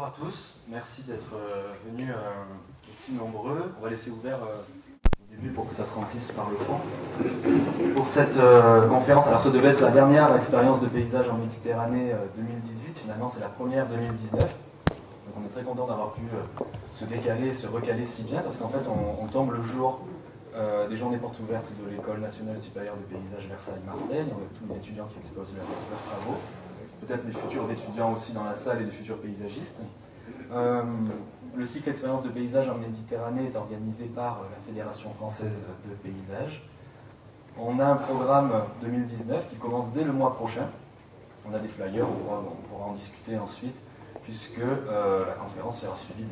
à tous, merci d'être venus aussi nombreux. On va laisser ouvert au début pour que ça se remplisse par le fond. Pour cette conférence, alors ça devait être la dernière expérience de paysage en Méditerranée 2018, finalement c'est la première 2019. Donc on est très content d'avoir pu se décaler, se recaler si bien, parce qu'en fait on tombe le jour des journées portes ouvertes de l'École nationale supérieure de paysage Versailles-Marseille, avec tous les étudiants qui exposent leurs travaux. Peut-être des futurs étudiants aussi dans la salle et des futurs paysagistes. Le cycle expérience de paysage en Méditerranée est organisé par la Fédération française de paysage. On a un programme 2019 qui commence dès le mois prochain. On a des flyers, on pourra en discuter ensuite, puisque la conférence sera suivie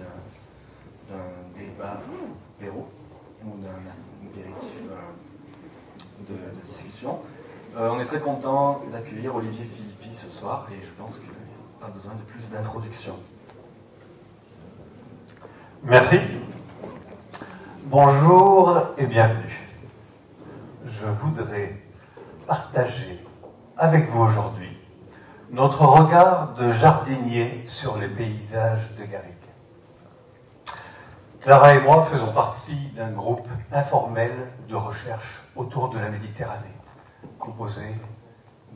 d'un débat apéro ou d'un apéritif de discussion. On est très content d'accueillir Olivier Philippi ce soir et je pense qu'il n'y a pas besoin de plus d'introduction. Merci. Bonjour et bienvenue. Je voudrais partager avec vous aujourd'hui notre regard de jardinier sur les paysages de Garrigues. Clara et moi faisons partie d'un groupe informel de recherche autour de la Méditerranée, composé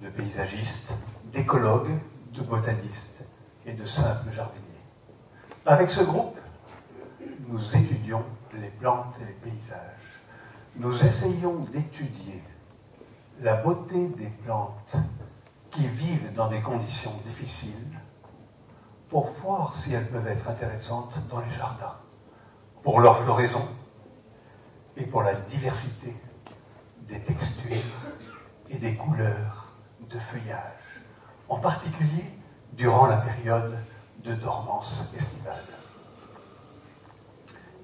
de paysagistes, d'écologues, de botanistes et de simples jardiniers. Avec ce groupe, nous étudions les plantes et les paysages. Nous essayons d'étudier la beauté des plantes qui vivent dans des conditions difficiles pour voir si elles peuvent être intéressantes dans les jardins, pour leur floraison et pour la diversité des textures et des couleurs de feuillage, en particulier durant la période de dormance estivale.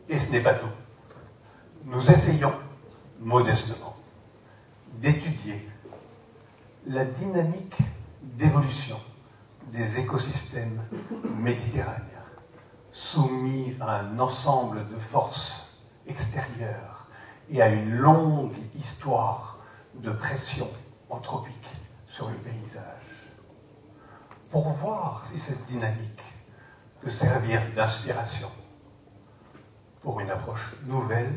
Et ce n'est pas tout. Nous essayons, modestement, d'étudier la dynamique d'évolution des écosystèmes méditerranéens, soumis à un ensemble de forces extérieures et à une longue histoire de pression anthropique sur le paysage, pour voir si cette dynamique peut servir d'inspiration pour une approche nouvelle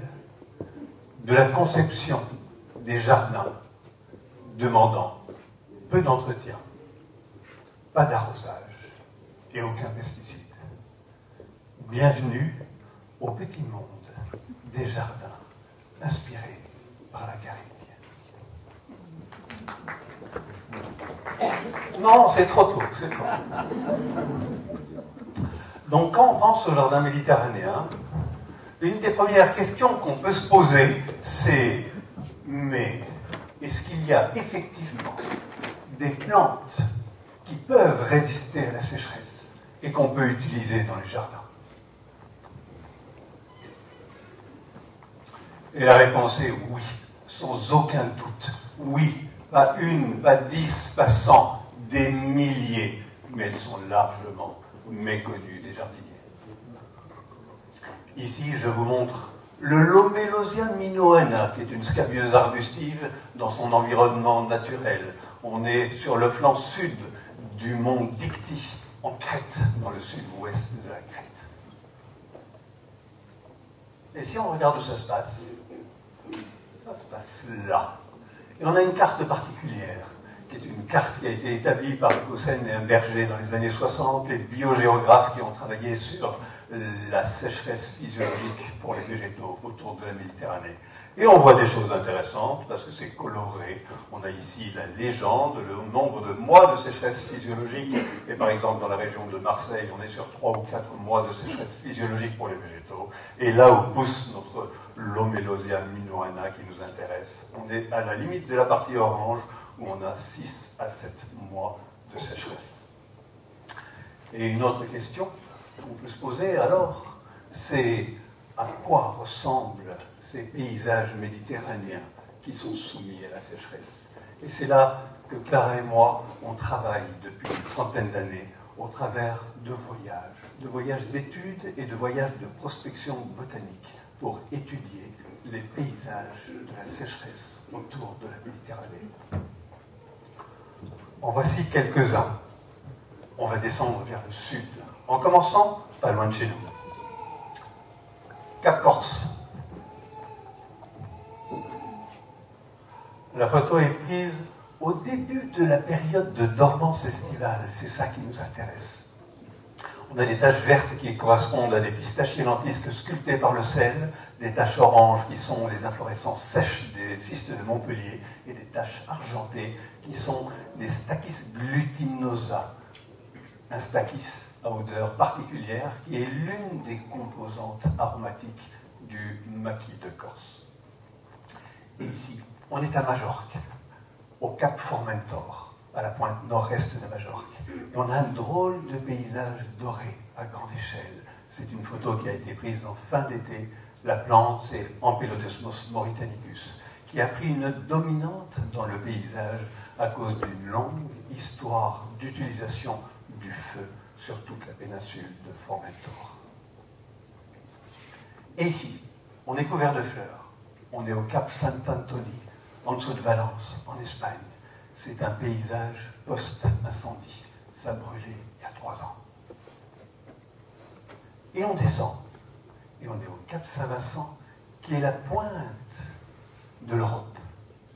de la conception des jardins demandant peu d'entretien, pas d'arrosage et aucun pesticide. Bienvenue au petit monde des jardins inspirés par la Garrigue. Non, c'est trop tôt, c'est trop tôt. Donc quand on pense au jardin méditerranéen, une des premières questions qu'on peut se poser, c'est « mais est-ce qu'il y a effectivement des plantes qui peuvent résister à la sécheresse et qu'on peut utiliser dans les jardins ?» Et la réponse est oui, sans aucun doute. Oui, pas une, pas 10, pas 100, des milliers, mais elles sont largement méconnues des jardiniers. Ici, je vous montre le Lomelosia minoana, qui est une scabieuse arbustive dans son environnement naturel. On est sur le flanc sud du mont Dictys, en Crète, dans le sud-ouest de la Crète. Et si on regarde où ça se passe là. Et on a une carte particulière, qui est une carte qui a été établie par Gossen et Berger dans les années 60, les biogéographes qui ont travaillé sur la sécheresse physiologique pour les végétaux autour de la Méditerranée. Et on voit des choses intéressantes, parce que c'est coloré. On a ici la légende, le nombre de mois de sécheresse physiologique. Et par exemple, dans la région de Marseille, on est sur 3 ou 4 mois de sécheresse physiologique pour les végétaux. Et là où pousse notre Lomelosia minoana qui nous intéresse, on est à la limite de la partie orange, où on a 6 à 7 mois de sécheresse. Et une autre question qu'on peut se poser alors, c'est à quoi ressemblent ces paysages méditerranéens qui sont soumis à la sécheresse. Et c'est là que Clara et moi, on travaille depuis une trentaine d'années au travers de voyages d'études et de voyages de prospection botanique pour étudier les paysages de la sécheresse autour de la Méditerranée. En voici quelques-uns. On va descendre vers le sud, En commençant, pas loin de chez nous, Cap Corse. La photo est prise au début de la période de dormance estivale, c'est ça qui nous intéresse. On a des taches vertes qui correspondent à des pistachiers lentisques sculptés par le sel, des taches oranges qui sont les inflorescences sèches des cystes de Montpellier, et des taches argentées qui sont des Stachys glutinosa, un stachys à odeur particulière qui est l'une des composantes aromatiques du maquis de Corse. Et ici, on est à Majorque, au Cap Formentor, à la pointe nord-est de Majorque. Et on a un drôle de paysage doré à grande échelle. C'est une photo qui a été prise en fin d'été. La plante, c'est Ampelodesmos mauritanicus, qui a pris une dominante dans le paysage à cause d'une longue histoire d'utilisation du feu sur toute la péninsule de Formentor. Et ici, on est couvert de fleurs. On est au Cap Sant'Antoni, en dessous de Valence, en Espagne. C'est un paysage post-incendie. Ça a brûlé il y a 3 ans. Et on descend. Et on est au Cap Saint-Vincent, qui est la pointe de l'Europe.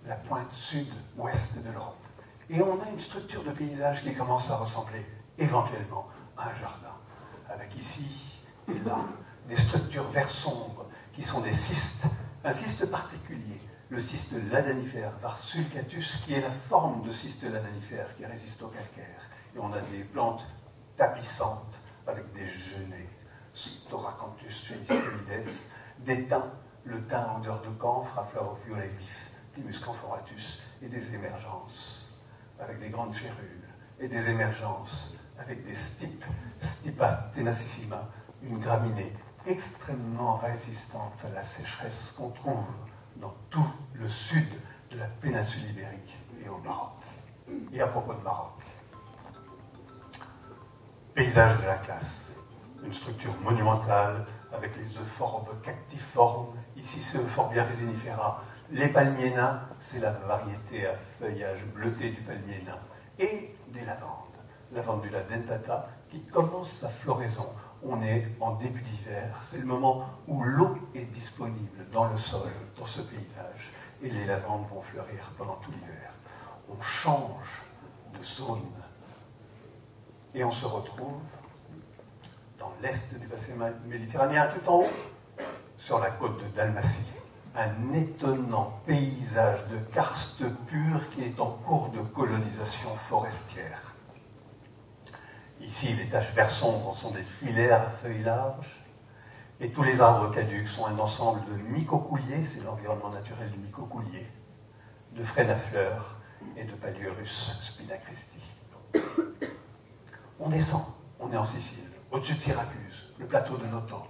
La pointe sud-ouest de l'Europe. Et on a une structure de paysage qui commence à ressembler éventuellement à un jardin. Avec ici et là des structures vert sombre qui sont des cystes. Un cyste particulier, le cyste ladanifère, Varsulcatus, qui est la forme de cyste ladanifère qui résiste au calcaire. Et on a des plantes tapissantes avec des genêts, Storacanthus genistoides, des thym, le thym à odeur de camphre à fleurs au violet vif, Thymus camphoratus, et des émergences avec des grandes férules, et des émergences avec des stipes, Stipa tenacissima, une graminée extrêmement résistante à la sécheresse qu'on trouve dans tout le sud de la péninsule ibérique et au Maroc. Et à propos de Maroc, paysage de la classe, une structure monumentale avec les euphorbes cactiformes, ici c'est Euphorbia resinifera, les palmiers nains, c'est la variété à feuillage bleuté du palmier nain, et des lavandes, lavandula dentata, qui commence sa floraison. On est en début d'hiver, c'est le moment où l'eau est disponible dans le sol, dans ce paysage, et les lavandes vont fleurir pendant tout l'hiver. On change de zone, et on se retrouve dans l'est du bassin méditerranéen, tout en haut, sur la côte de Dalmatie. Un étonnant paysage de karst pur qui est en cours de colonisation forestière. Ici, les taches vert sombre sont des filaires à feuilles larges, et tous les arbres caducs sont un ensemble de mycocouliers, c'est l'environnement naturel du mycocoulier, de frênes à fleurs et de Paliurus spinacristi. On descend, on est en Sicile, au-dessus de Syracuse, le plateau de Noto,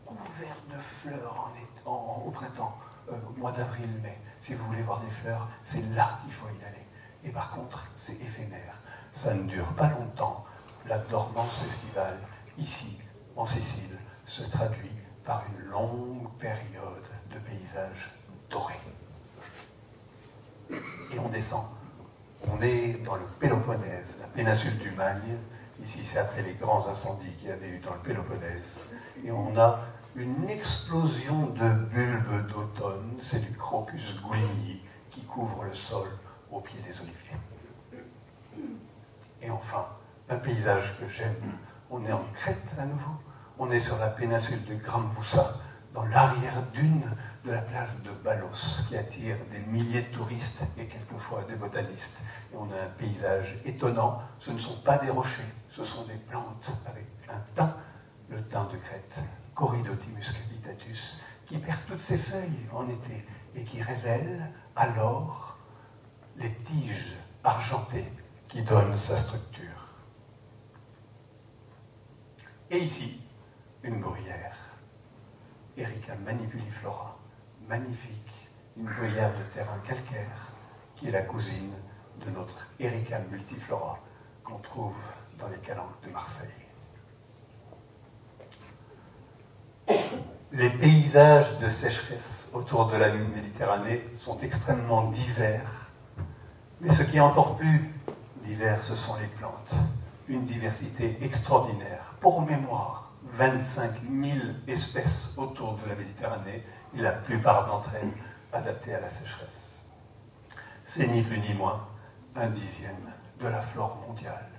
couvert de fleurs au printemps, au mois d'avril-mai. Si vous voulez voir des fleurs, c'est là qu'il faut y aller. Et par contre, c'est éphémère. Ça ne dure pas longtemps. La dormance estivale, ici, en Sicile, se traduit par une longue période de paysages dorés. Et on descend. On est dans le Péloponnèse, la péninsule du Magne. Ici, c'est après les grands incendies qu'il y avait eu dans le Péloponnèse. Et on a une explosion de bulbes d'automne, c'est du Crocus gouligny qui couvre le sol au pied des oliviers. Et enfin, un paysage que j'aime, on est en Crète à nouveau, on est sur la péninsule de Gramvoussa, dans l'arrière-dune de la plage de Balos, qui attire des milliers de touristes et quelquefois des botanistes. Et on a un paysage étonnant, ce ne sont pas des rochers, ce sont des plantes avec un thym, le thym de Crète, Corydotimus capitatus, qui perd toutes ses feuilles en été et qui révèle alors les tiges argentées qui donnent sa structure. Et ici, une bruyère, Erica manipuliflora, magnifique, une bruyère de terrain calcaire, qui est la cousine de notre Erica multiflora qu'on trouve dans les calanques de Marseille. Les paysages de sécheresse autour de la Méditerranée sont extrêmement divers. Mais ce qui est encore plus divers, ce sont les plantes. une diversité extraordinaire. Pour mémoire, 25 000 espèces autour de la Méditerranée, et la plupart d'entre elles adaptées à la sécheresse. C'est ni plus ni moins un dixième de la flore mondiale.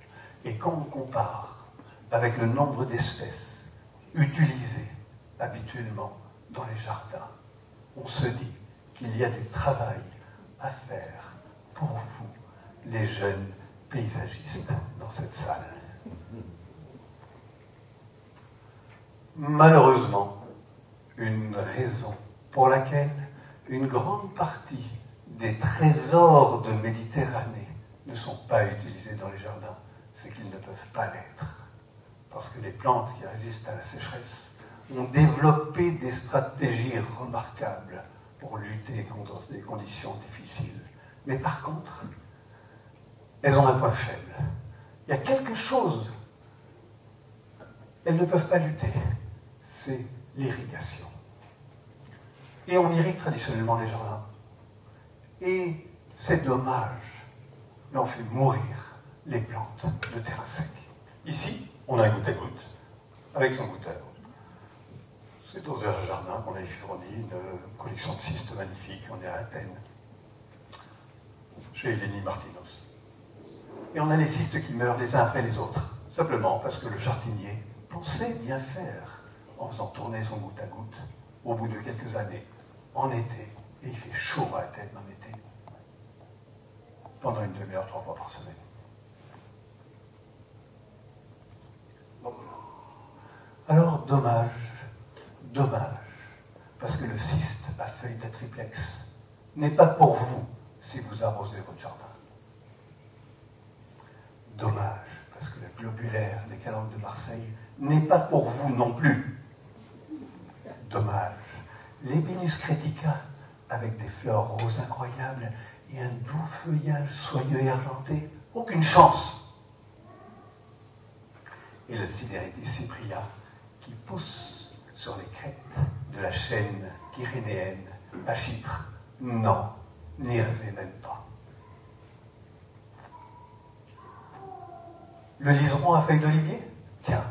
Et quand on compare avec le nombre d'espèces utilisées habituellement dans les jardins, on se dit qu'il y a du travail à faire pour vous, les jeunes paysagistes dans cette salle. Malheureusement, une raison pour laquelle une grande partie des trésors de Méditerranée ne sont pas utilisés dans les jardins, c'est qu'ils ne peuvent pas l'être. Parce que les plantes qui résistent à la sécheresse ont développé des stratégies remarquables pour lutter contre des conditions difficiles. Mais par contre, elles ont un point faible. Il y a quelque chose. Elles ne peuvent pas lutter. C'est l'irrigation. Et on irrigue traditionnellement les jardins. Et c'est dommage, mais on fait mourir les plantes de terrain sec. Ici, on a un goutte à goutte, avec son goutteur. C'est dans un jardin qu'on a fourni une collection de cystes magnifiques. On est à Athènes, chez Eleni Martinos. Et on a les cystes qui meurent les uns après les autres, simplement parce que le jardinier pensait bien faire en faisant tourner son goutte à goutte au bout de quelques années, en été, et il fait chaud à Athènes en été, pendant une demi-heure, 3 fois par semaine. Alors, dommage, parce que le cyste à feuilles d'atriplex n'est pas pour vous si vous arrosez votre jardin. Dommage, parce que le globulaire des calanques de Marseille n'est pas pour vous non plus. Dommage. L'Épinus cretica, avec des fleurs roses incroyables et un doux feuillage soyeux et argenté, aucune chance. Et le Sideritis cypria, qui pousse sur les crêtes de la chaîne pyrénéenne à Chypre, non, n'y rêvez même pas. Le liseron à feuilles d'olivier? Tiens,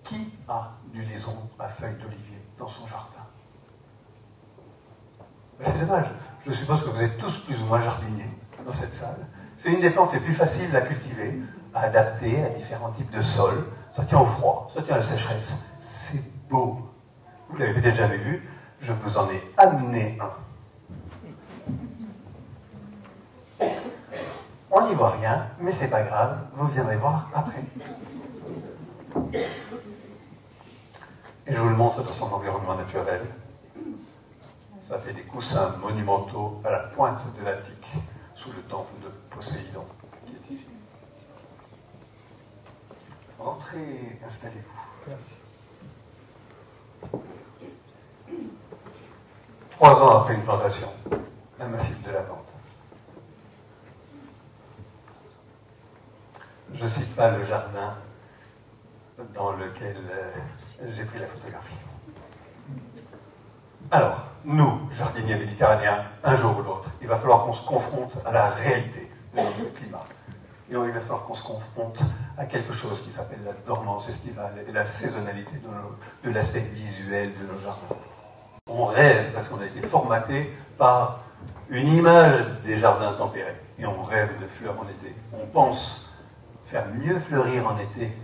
qui a du liseron à feuilles d'olivier dans son jardin? Ben, c'est dommage. Je suppose que vous êtes tous plus ou moins jardiniers dans cette salle. C'est une des plantes les plus faciles à cultiver, à adapter à différents types de sols. Ça tient au froid, ça tient à la sécheresse. C'est beau. Vous l'avez peut-être jamais vu, je vous en ai amené un. On n'y voit rien, mais c'est pas grave, vous viendrez voir après. Et je vous le montre dans son environnement naturel. Ça fait des coussins monumentaux à la pointe de l'Attique, sous le temple de Poséidon, qui est ici. Rentrez, installez-vous. Merci. 3 ans après une plantation, un massif de lavande. Je ne cite pas le jardin dans lequel j'ai pris la photographie. Alors, nous, jardiniers méditerranéens, un jour ou l'autre, il va falloir qu'on se confronte à la réalité de notre climat. Et il va falloir qu'on se confronte à quelque chose qui s'appelle la dormance estivale et la saisonnalité de l'aspect visuel de nos jardins. On rêve, parce qu'on a été formaté par une image des jardins tempérés, et on rêve de fleurs en été. On pense faire mieux fleurir en été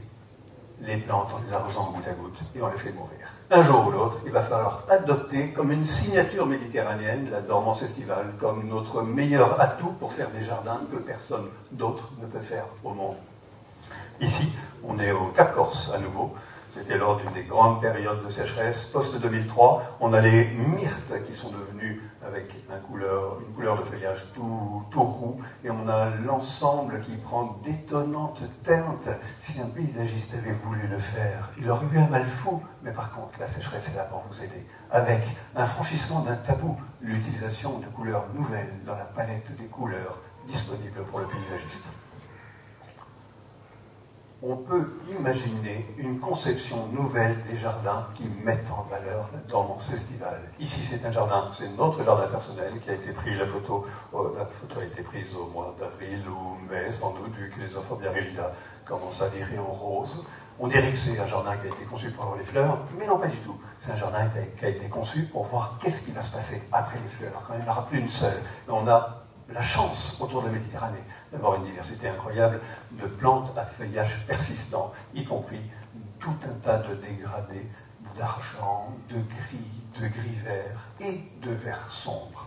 les plantes en les arrosant goutte à goutte, et on les fait mourir. Un jour ou l'autre, il va falloir adopter comme une signature méditerranéenne la dormance estivale, comme notre meilleur atout pour faire des jardins que personne d'autre ne peut faire au monde. Ici, on est au Cap Corse à nouveau. C'était lors d'une des grandes périodes de sécheresse, post-2003. On a les myrtes qui sont devenues avec une couleur de feuillage tout roux, et on a l'ensemble qui prend d'étonnantes teintes. Si un paysagiste avait voulu le faire, il aurait eu un mal fou, mais par contre, la sécheresse est là pour vous aider, avec un franchissement d'un tabou, l'utilisation de couleurs nouvelles dans la palette des couleurs disponibles pour le paysagiste. On peut imaginer une conception nouvelle des jardins qui mettent en valeur la dormance estivale. Ici, c'est un jardin, c'est notre jardin personnel qui a été pris, la photo a été prise au mois d'avril ou mai, sans doute, vu que les euphorbia rigida commence à virer au rose. On dirait que c'est un jardin qui a été conçu pour avoir les fleurs, mais non, pas du tout. C'est un jardin qui a été conçu pour voir qu'est-ce qui va se passer après les fleurs, quand il n'y en aura plus une seule. Et on a la chance autour de la Méditerranée d'avoir une diversité incroyable de plantes à feuillage persistant, y compris tout un tas de dégradés d'argent, de gris vert et de vert sombre.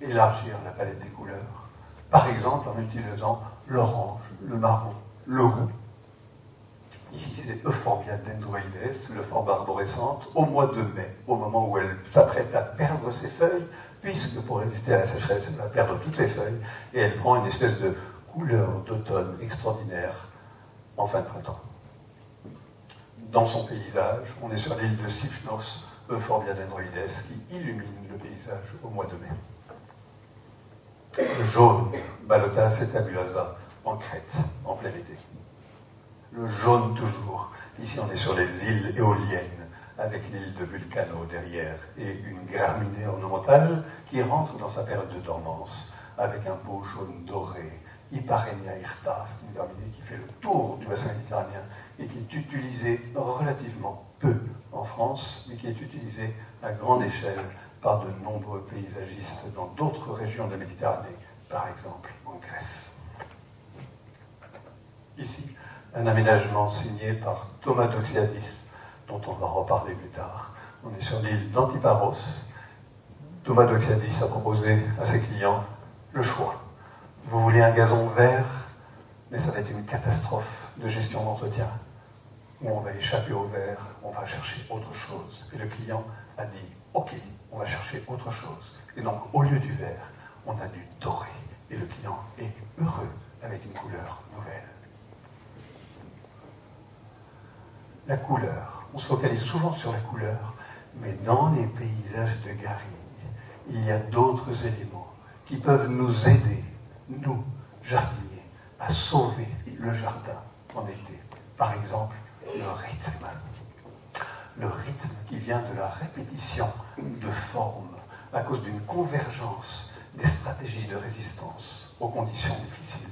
Élargir la palette des couleurs, par exemple en utilisant l'orange, le marron, le roux. Ici, c'est Euphorbia dendroides, le forme arborescente, au mois de mai, au moment où elle s'apprête à perdre ses feuilles, puisque pour résister à la sécheresse, elle va perdre toutes ses feuilles, et elle prend une espèce de couleur d'automne extraordinaire en fin de printemps. Dans son paysage, on est sur l'île de Sifnos, Euphorbia dendroides, qui illumine le paysage au mois de mai. Le jaune, Balotas et tabulosa, en Crète, en plein été. Le jaune toujours. Ici, on est sur les îles éoliennes, avec l'île de Vulcano derrière, et une graminée ornementale qui rentre dans sa période de dormance, avec un beau jaune doré. Hyparrhenia hirta, c'est une graminée qui fait le tour du bassin méditerranéen et qui est utilisée relativement peu en France, mais qui est utilisée à grande échelle par de nombreux paysagistes dans d'autres régions de la Méditerranée, par exemple en Grèce. Ici, un aménagement signé par Thomas Doxiadis, dont on va reparler plus tard. On est sur l'île d'Antiparos. Thomas Doxiadis a proposé à ses clients le choix. Vous voulez un gazon vert, mais ça va être une catastrophe de gestion d'entretien. Ou on va échapper au vert, on va chercher autre chose. Et le client a dit, ok, on va chercher autre chose. Et donc, au lieu du vert, on a du doré. Et le client est heureux avec une couleur nouvelle. La couleur. On se focalise souvent sur la couleur, mais dans les paysages de Garrigue, il y a d'autres éléments qui peuvent nous aider, nous, jardiniers, à sauver le jardin en été. Par exemple, le rythme. Le rythme qui vient de la répétition de formes à cause d'une convergence des stratégies de résistance aux conditions difficiles.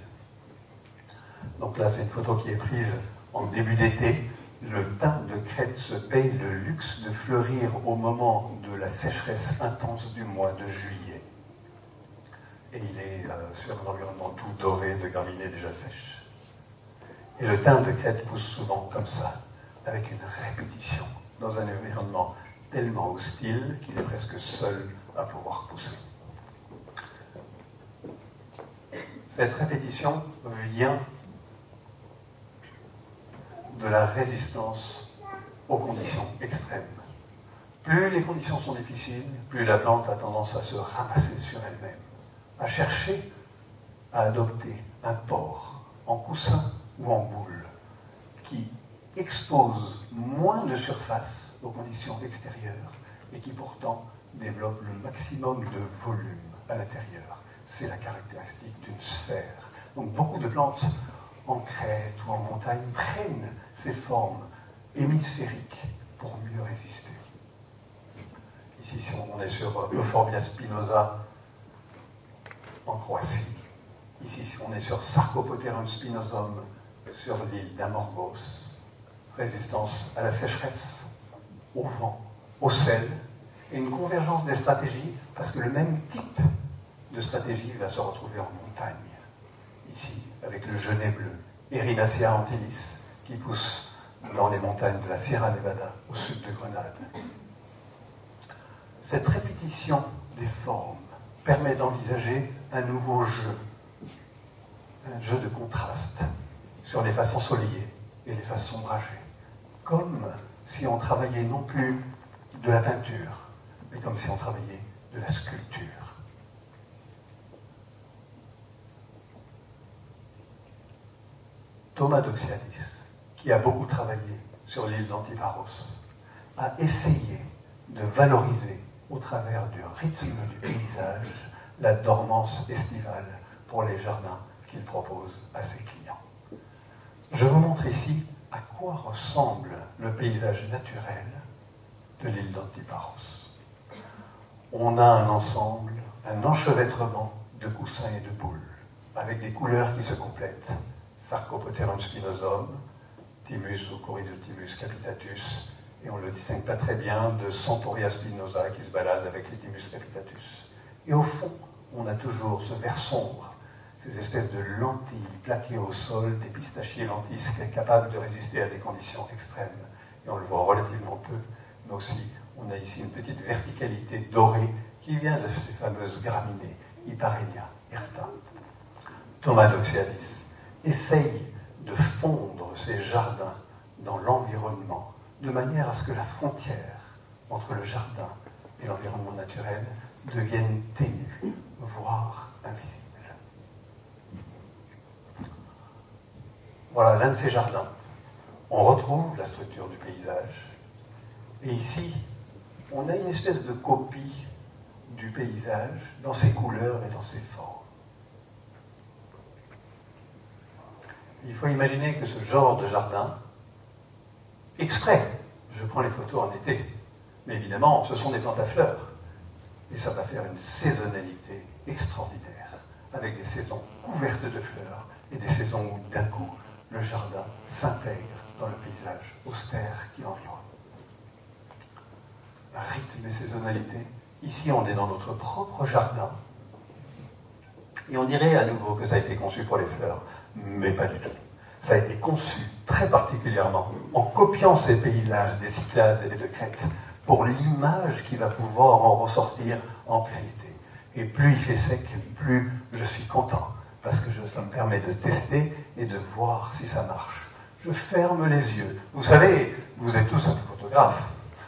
Donc là, c'est une photo qui est prise en début d'été. Le thym de Crète se paye le luxe de fleurir au moment de la sécheresse intense du mois de juillet. Et il est sur un environnement tout doré de graminées déjà sèches. Et le thym de Crète pousse souvent comme ça, avec une répétition, dans un environnement tellement hostile qu'il est presque seul à pouvoir pousser. Cette répétition vient de la résistance aux conditions extrêmes. Plus les conditions sont difficiles, plus la plante a tendance à se ramasser sur elle-même, à chercher à adopter un port en coussin ou en boule qui expose moins de surface aux conditions extérieures et qui pourtant développe le maximum de volume à l'intérieur. C'est la caractéristique d'une sphère. Donc beaucoup de plantes en crête ou en montagne prennent ces formes hémisphériques pour mieux résister. Ici, on est sur Euphorbia spinosa en Croatie. Ici, on est sur Sarcopterum spinosum sur l'île d'Amorgos. Résistance à la sécheresse, au vent, au sel, et une convergence des stratégies, parce que le même type de stratégie va se retrouver en montagne. Ici, avec le genêt bleu, Erinacea antilis, qui pousse dans les montagnes de la Sierra Nevada, au sud de Grenade. Cette répétition des formes permet d'envisager un nouveau jeu, un jeu de contraste sur les faces ensoleillées et les faces ombragées, comme si on travaillait non plus de la peinture, mais comme si on travaillait de la sculpture. Thomas Doxiadis, qui a beaucoup travaillé sur l'île d'Antiparos, a essayé de valoriser au travers du rythme du paysage la dormance estivale pour les jardins qu'il propose à ses clients. Je vous montre ici à quoi ressemble le paysage naturel de l'île d'Antiparos. On a un ensemble, un enchevêtrement de coussins et de boules. avec des couleurs qui se complètent. Sarcopteron spinosum, Thymus ou Corydotimus capitatus, et on ne le distingue pas très bien de Centaurea spinosa qui se balade avec les Thymus capitatus. Et au fond, on a toujours ce vert sombre, ces espèces de lentilles plaquées au sol, des pistachiers lentisques capables de résister à des conditions extrêmes. Et on le voit relativement peu, mais aussi on a ici une petite verticalité dorée qui vient de ces fameuses graminées, Hyparrhenia, Hirta. Thomas d'Oxyalis essaye de fondre ces jardins dans l'environnement, de manière à ce que la frontière entre le jardin et l'environnement naturel devienne ténue, voire invisible. Voilà l'un de ces jardins. On retrouve la structure du paysage. Et ici, on a une espèce de copie du paysage dans ses couleurs et dans ses formes. Il faut imaginer que ce genre de jardin, exprès, je prends les photos en été, mais évidemment, ce sont des plantes à fleurs. Et ça va faire une saisonnalité extraordinaire, avec des saisons couvertes de fleurs et des saisons où, d'un coup, le jardin s'intègre dans le paysage austère qui l'environne. Rythme et saisonnalité. Ici, on est dans notre propre jardin. Et on dirait à nouveau que ça a été conçu pour les fleurs, mais pas du tout. Ça a été conçu très particulièrement en copiant ces paysages des Cyclades et de Crète pour l'image qui va pouvoir en ressortir en plein été. Et plus il fait sec, plus je suis content, parce que ça me permet de tester et de voir si ça marche. Je ferme les yeux. Vous savez, vous êtes tous un photographe.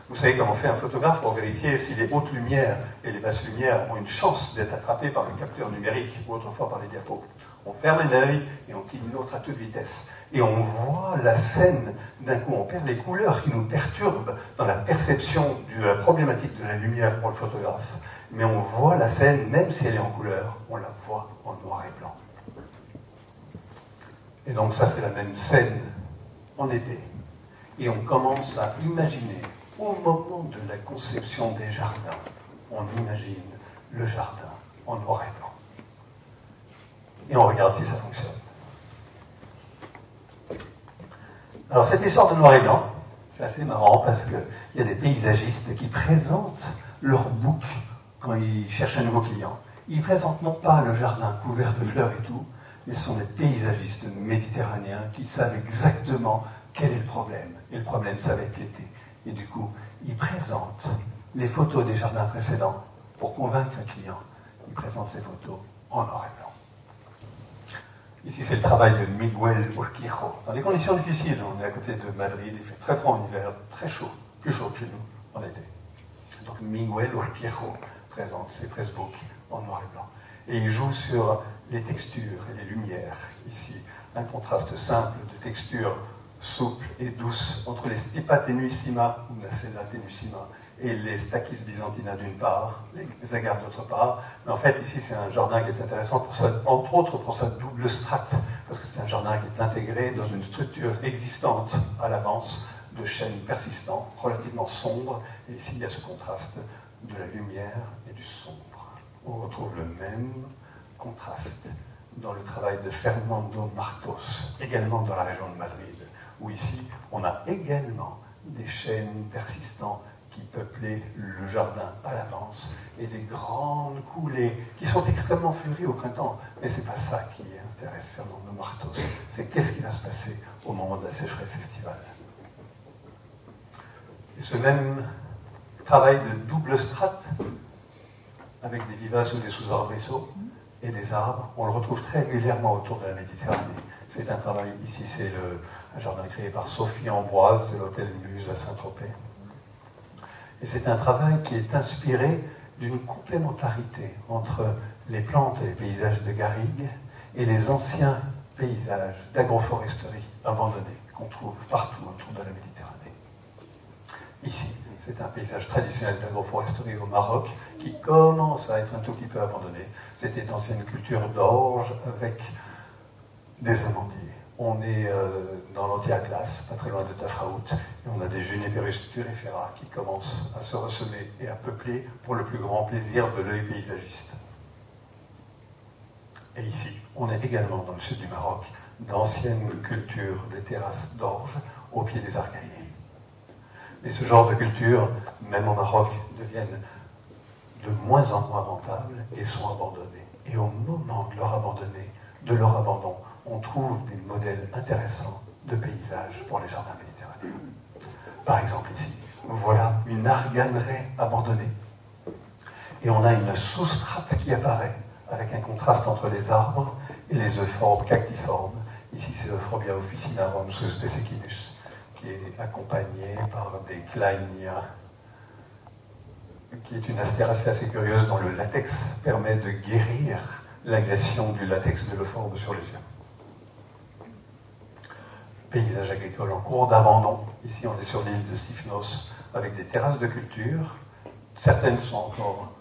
Vous savez comment fait un photographe pour vérifier si les hautes lumières et les basses lumières ont une chance d'être attrapées par le capteur numérique ou autrefois par les diapos. On ferme un œil et on cligne l'autre à toute vitesse. Et on voit la scène, d'un coup on perd les couleurs qui nous perturbent dans la perception de la problématique de la lumière pour le photographe. Mais on voit la scène, même si elle est en couleur, on la voit en noir et blanc. Et donc ça c'est la même scène en été. Et on commence à imaginer, au moment de la conception des jardins, on imagine le jardin en noir et blanc. Et on regarde si ça fonctionne. Alors cette histoire de noir et blanc, c'est assez marrant parce qu'il y a des paysagistes qui présentent leur book quand ils cherchent un nouveau client. Ils ne présentent non pas le jardin couvert de fleurs et tout, mais ce sont des paysagistes méditerranéens qui savent exactement quel est le problème. Et le problème, ça va être l'été. Et du coup, ils présentent les photos des jardins précédents pour convaincre un client. Ils présentent ces photos en noir et blanc. Ici, c'est le travail de Miguel Urquijo. Dans des conditions difficiles, on est à côté de Madrid, il fait très froid en hiver, très chaud, plus chaud que chez nous en été. Donc Miguel Urquijo présente ses pressbooks en noir et blanc. Et il joue sur les textures et les lumières. Ici, un contraste simple de textures souples et douces entre les Stipa tenuissima, ou Nacella tenuissima, et les Stachys byzantina d'une part, les agaves d'autre part. Mais en fait, ici, c'est un jardin qui est intéressant, pour ça, entre autres pour sa double strate, parce que c'est un jardin qui est intégré dans une structure existante à l'avance de chênes persistants, relativement sombres, et ici, il y a ce contraste de la lumière et du sombre. On retrouve le même contraste dans le travail de Fernando Martos, également dans la région de Madrid, où ici, on a également des chênes persistants qui peuplaient le jardin à l'avance, et des grandes coulées qui sont extrêmement fleuries au printemps. Mais ce n'est pas ça qui intéresse Fernando Martos, c'est qu'est-ce qui va se passer au moment de la sécheresse estivale. Et ce même travail de double strate, avec des vivaces ou des sous-arbrisseaux et des arbres, on le retrouve très régulièrement autour de la Méditerranée. C'est un travail, ici c'est un jardin créé par Sophie Ambroise, c'est l'hôtel Muse à Saint-Tropez. Et c'est un travail qui est inspiré d'une complémentarité entre les plantes et les paysages de garrigues et les anciens paysages d'agroforesterie abandonnés qu'on trouve partout autour de la Méditerranée. Ici, c'est un paysage traditionnel d'agroforesterie au Maroc qui commence à être un tout petit peu abandonné. C'était une ancienne culture d'orge avec des amandiers. On est dans l'Anti-Atlas, pas très loin de Tafraout, et on a des Juniperus turifera qui commencent à se ressemer et à peupler pour le plus grand plaisir de l'œil paysagiste. Et ici, on est également dans le sud du Maroc, d'anciennes cultures des terrasses d'orge au pied des arcades. Et ce genre de cultures, même au Maroc, deviennent de moins en moins rentables et sont abandonnées. Et au moment de leur abandon, on trouve des modèles intéressants de paysages pour les jardins méditerranéens. Par exemple ici, voilà une arganeraie abandonnée. Et on a une sous-strate qui apparaît avec un contraste entre les arbres et les euphorbes cactiformes. Ici, c'est Euphorbia officinarum suspecicinus, qui est accompagné par des Kleinia, qui est une astéracée assez curieuse dont le latex permet de guérir l'agression du latex de l'euphorbe sur les yeux. Paysage agricole en cours d'abandon. Ici, on est sur l'île de Sifnos avec des terrasses de culture. Certaines sont encore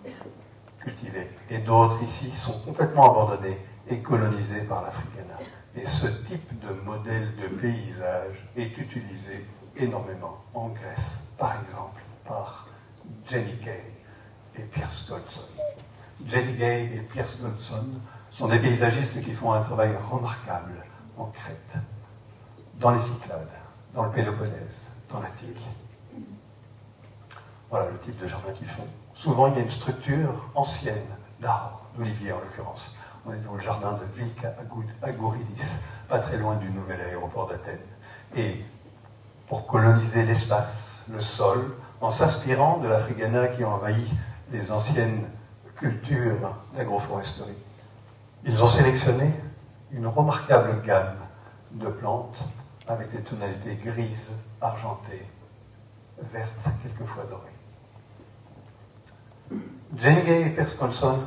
cultivées et d'autres ici sont complètement abandonnées et colonisées par l'Africana. Et ce type de modèle de paysage est utilisé énormément en Grèce, par exemple, par Jenny Gay et Pierce Goldson. Jenny Gay et Pierce Goldson sont des paysagistes qui font un travail remarquable en Crète, dans les Cyclades, dans le Péloponnèse, dans l'Attique. Voilà le type de jardin qu'ils font. Souvent, il y a une structure ancienne, d'arbres, d'oliviers en l'occurrence. On est dans le jardin de Vilka Agouridis, pas très loin du nouvel aéroport d'Athènes. Et pour coloniser l'espace, le sol, en s'inspirant de l'Africana qui a envahi les anciennes cultures d'agroforesterie, ils ont sélectionné une remarquable gamme de plantes avec des tonalités grises, argentées, vertes, quelquefois dorées. Jenny Gay et Pierce Goldson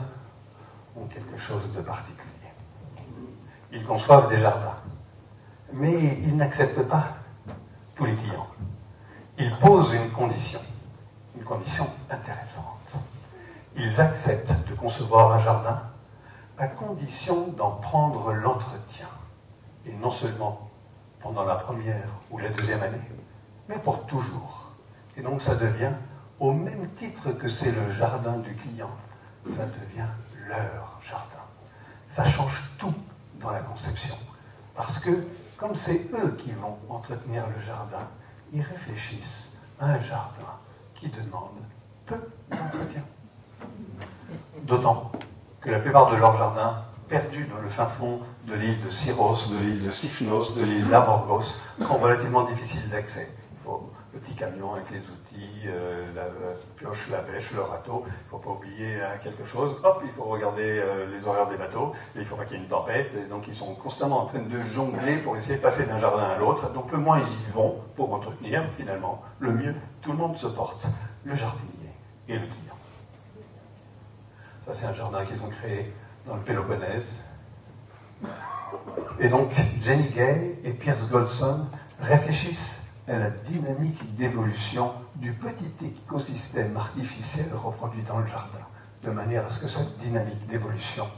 ont quelque chose de particulier. Ils conçoivent des jardins, mais ils n'acceptent pas tous les clients. Ils posent une condition intéressante. Ils acceptent de concevoir un jardin à condition d'en prendre l'entretien, et non seulement pendant la première ou la deuxième année, mais pour toujours. Et donc ça devient, au même titre que c'est le jardin du client, ça devient leur jardin. Ça change tout dans la conception. Parce que, comme c'est eux qui vont entretenir le jardin, ils réfléchissent à un jardin qui demande peu d'entretien. D'autant que la plupart de leurs jardins, perdus dans le fin fond de l'île de Syros, de l'île de Sifnos, de l'île d'Amorgos, sont relativement difficiles d'accès. Il faut le petit camion avec les outils, la pioche, la bêche, le râteau. Il ne faut pas oublier quelque chose. Hop, il faut regarder les horaires des bateaux. Et il ne faut pas qu'il y ait une tempête. Et donc ils sont constamment en train de jongler pour essayer de passer d'un jardin à l'autre. Donc le moins ils y vont pour entretenir, finalement, le mieux tout le monde se porte. Le jardinier et le client. Ça, c'est un jardin qu'ils ont créé dans le Péloponnèse. Et donc, Jenny Gay et Pierce Goldson réfléchissent à la dynamique d'évolution du petit écosystème artificiel reproduit dans le jardin, de manière à ce que cette dynamique d'évolution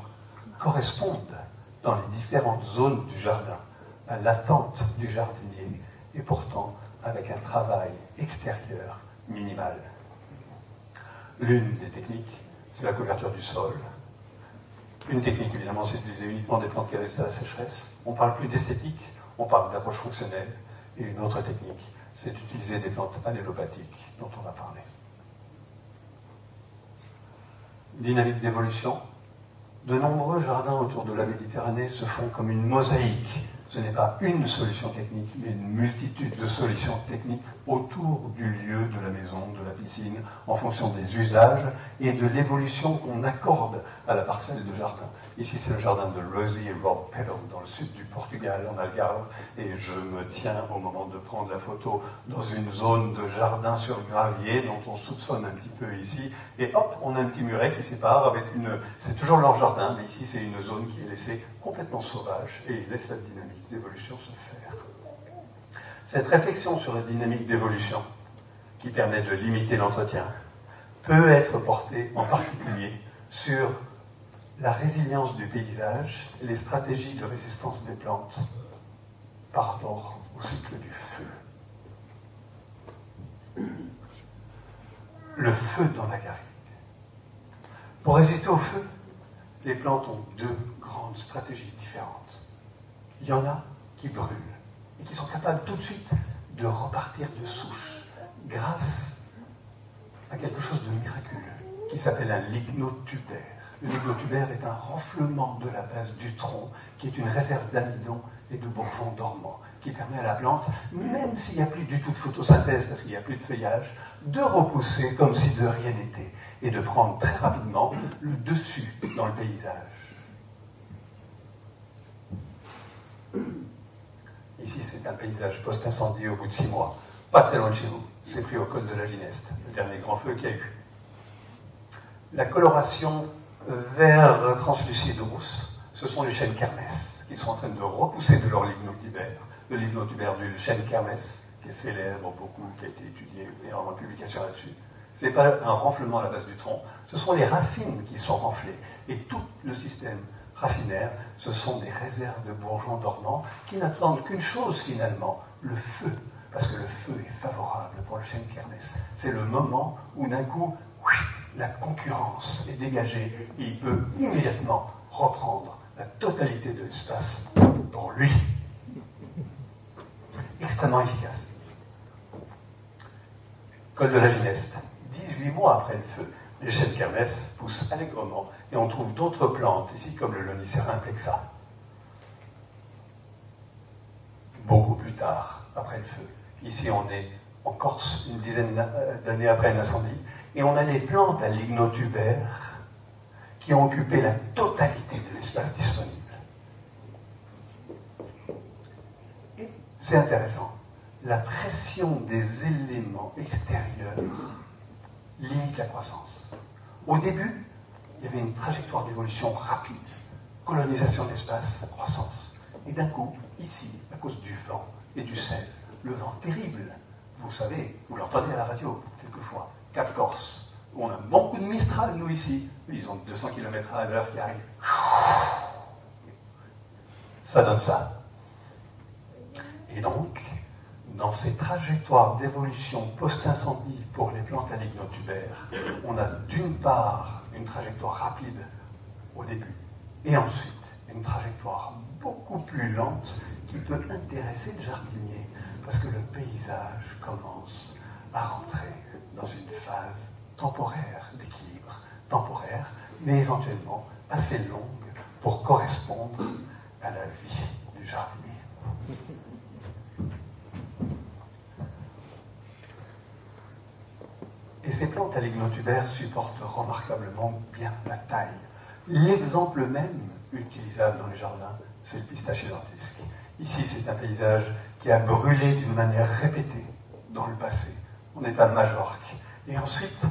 corresponde dans les différentes zones du jardin à l'attente du jardinier, et pourtant avec un travail extérieur minimal. L'une des techniques, c'est la couverture du sol. Une technique, évidemment, c'est d'utiliser uniquement des plantes qui restent à la sécheresse. On parle plus d'esthétique, on parle d'approche fonctionnelle. Et une autre technique, c'est d'utiliser des plantes allélopathiques, dont on a parlé. Dynamique d'évolution. De nombreux jardins autour de la Méditerranée se font comme une mosaïque. Ce n'est pas une solution technique, mais une multitude de solutions techniques autour du lieu, de la maison, de la piscine, en fonction des usages et de l'évolution qu'on accorde à la parcelle de jardin. Ici, c'est le jardin de Rosie et Rob Peddle, dans le sud du Portugal, en Algarve, et je me tiens, au moment de prendre la photo, dans une zone de jardin sur gravier, dont on soupçonne un petit peu ici, et hop, on a un petit muret qui sépare avec une... C'est toujours leur jardin, mais ici, c'est une zone qui est laissée complètement sauvage, et ils laissent la dynamique d'évolution se faire. Cette réflexion sur la dynamique d'évolution, qui permet de limiter l'entretien, peut être portée en particulier sur la résilience du paysage et les stratégies de résistance des plantes par rapport au cycle du feu. Le feu dans la garrigue. Pour résister au feu, les plantes ont deux grandes différentes stratégies différentes. Il y en a qui brûlent et qui sont capables tout de suite de repartir de souche grâce à quelque chose de miraculeux qui s'appelle un lignotubère. Le lignotubère est un renflement de la base du tronc qui est une réserve d'amidon et de bourgeons dormants qui permet à la plante, même s'il n'y a plus du tout de photosynthèse parce qu'il n'y a plus de feuillage, de repousser comme si de rien n'était et de prendre très rapidement le dessus dans le paysage. Ici, c'est un paysage post-incendie au bout de 6 mois, pas très loin de chez vous. C'est pris au col de la Gineste, le dernier grand feu qu'il y a eu. La coloration vert translucide rousse, ce sont les chênes kermès qui sont en train de repousser de leur lignotubère, le lignotubère du chêne kermès, qui est célèbre beaucoup, qui a été étudié, énormément de publications là-dessus. Ce n'est pas un renflement à la base du tronc, ce sont les racines qui sont renflées. Et tout le système racinaire, ce sont des réserves de bourgeons dormants qui n'attendent qu'une chose finalement, le feu. Parce que le feu est favorable pour le chêne kermès. C'est le moment où d'un coup, la concurrence est dégagée et il peut immédiatement reprendre la totalité de l'espace pour lui. Extrêmement efficace. Col de la Gineste. 18 mois après le feu, les chênes kermès poussent allègrement et on trouve d'autres plantes ici comme le Lonicera implexa. Beaucoup plus tard, après le feu. Ici, on est en Corse, une dizaine d'années après un incendie, et on a les plantes à lignotubère qui ont occupé la totalité de l'espace disponible. Et c'est intéressant, la pression des éléments extérieurs limite la croissance. Au début, il y avait une trajectoire d'évolution rapide, colonisation de l'espace, croissance. Et d'un coup, ici, à cause du vent et du sel, le vent terrible, vous savez, vous l'entendez à la radio quelquefois, Cap Corse, où on a beaucoup de Mistral, nous ici, ils ont 200 km/h qui arrivent. Ça donne ça. Et donc, dans ces trajectoires d'évolution post-incendie pour les plantes à lignotubère, on a d'une part une trajectoire rapide au début, et ensuite une trajectoire beaucoup plus lente qui peut intéresser le jardinier, parce que le paysage commence à rentrer dans une phase temporaire d'équilibre, temporaire, mais éventuellement assez longue pour correspondre à la vie du jardinier. Et ces plantes à lignotubère supportent remarquablement bien la taille. L'exemple même utilisable dans les jardins, c'est le pistachier lentisque. Ici, c'est un paysage qui a brûlé d'une manière répétée dans le passé. On est à Majorque. Et ensuite,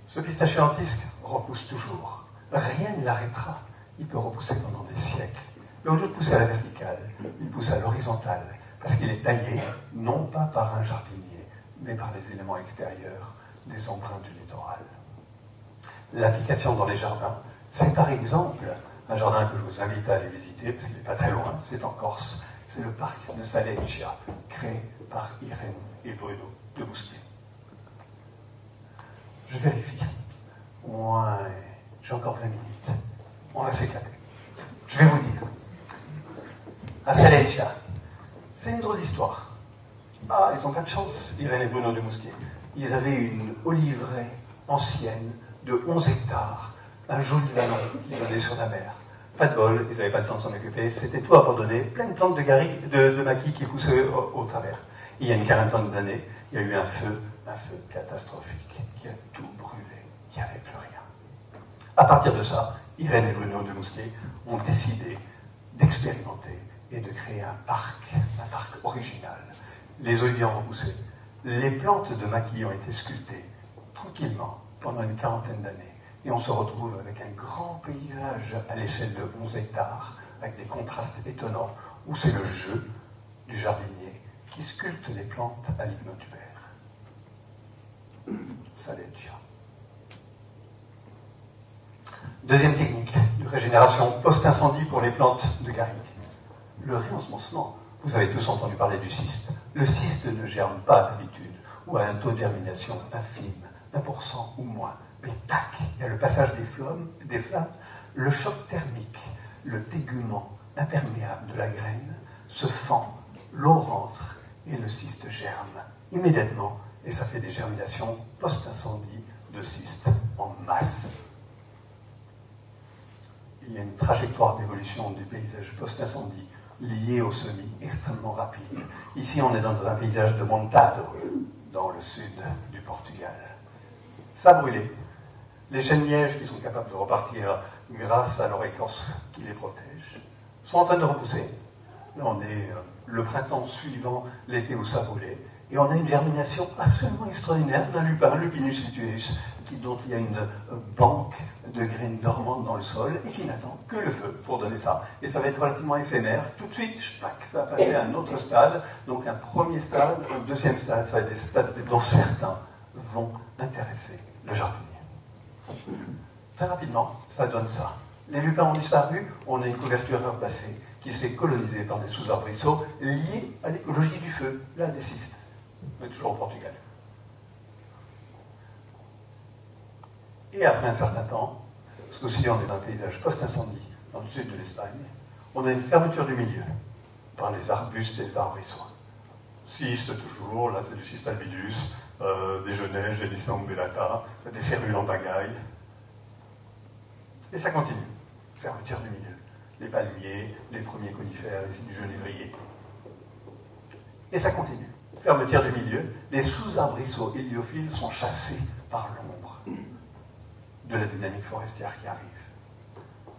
ce pistachier lentisque repousse toujours. Rien ne l'arrêtera. Il peut repousser pendant des siècles. Et au lieu de pousser à la verticale, il pousse à l'horizontale, parce qu'il est taillé, non pas par un jardinier, mais par les éléments extérieurs des embruns du littoral. L'application dans les jardins, c'est par exemple un jardin que je vous invite à aller visiter, parce qu'il n'est pas très loin, c'est en Corse, c'est le parc de Saleccia, créé par Irène et Bruno de Bousquier. Je vérifie. Ouais, j'ai encore 20 minutes. On va s'éclater. Je vais vous dire. À Saleccia, c'est une drôle d'histoire. Ah, ils n'ont pas de chance, Irène et Bruno de Bousquier. Ils avaient une oliveraie ancienne de 11 hectares, un joli vallon qui donnait sur la mer. Pas de bol, ils n'avaient pas le temps de s'en occuper, c'était tout abandonné, plein de plantes de maquis qui poussaient au travers. Et il y a une quarantaine d'années, il y a eu un feu catastrophique qui a tout brûlé, il n'y avait plus rien. À partir de ça, Irène et Bruno de Bousquier ont décidé d'expérimenter et de créer un parc original. Les oliviers ont repoussé, les plantes de maquis ont été sculptées tranquillement pendant une quarantaine d'années. Et on se retrouve avec un grand paysage à l'échelle de 11 hectares, avec des contrastes étonnants, où c'est le jeu du jardinier qui sculpte les plantes à lignotubère. Saleccia. Deuxième technique de régénération post-incendie pour les plantes de garrigue. Le réensemencement. Vous avez tous entendu parler du cyste. Le cyste ne germe pas d'habitude, ou a un taux de germination infime, 1% ou moins. Mais tac, il y a le passage des flammes, le choc thermique le tégument imperméable de la graine se fend, l'eau rentre et le cyste germe immédiatement, et ça fait des germinations post-incendie de cystes en masse. Il y a une trajectoire d'évolution du paysage post-incendie liée au semis extrêmement rapide. Ici, on est dans un paysage de montado, dans le sud du Portugal. Ça a brûlé. Les chênes-lièges, qui sont capables de repartir grâce à leur écorce qui les protège, sont en train de repousser. Là, on est le printemps suivant l'été où ça brûlait, et on a une germination absolument extraordinaire d'un lupin, Lupinus luteus, dont il y a une banque de graines dormantes dans le sol et qui n'attend que le feu pour donner ça. Et ça va être relativement éphémère. Tout de suite, ça va passer à un autre stade, donc un premier stade, un deuxième stade, ça va être des stades dont certains vont intéresser le jardinier. Très rapidement, ça donne ça. Les lupins ont disparu, on a une couverture herbacée qui se fait coloniser par des sous-arbrisseaux liés à l'écologie du feu, là des cystes. On est toujours au Portugal. Et après un certain temps, parce qu'aussi on est dans un paysage post-incendie, dans le sud de l'Espagne, on a une fermeture du milieu par les arbustes et les arbrisseaux. Cystes toujours, là c'est du cyste albidus, des genêts, Génissia umbellata, des férules en pagaille. Et ça continue. Fermeture du milieu. Les palmiers, les premiers conifères, ici du genévrier. Et ça continue. Fermeture du milieu. Les sous-arbrisseaux héliophiles sont chassés par l'ombre de la dynamique forestière qui arrive.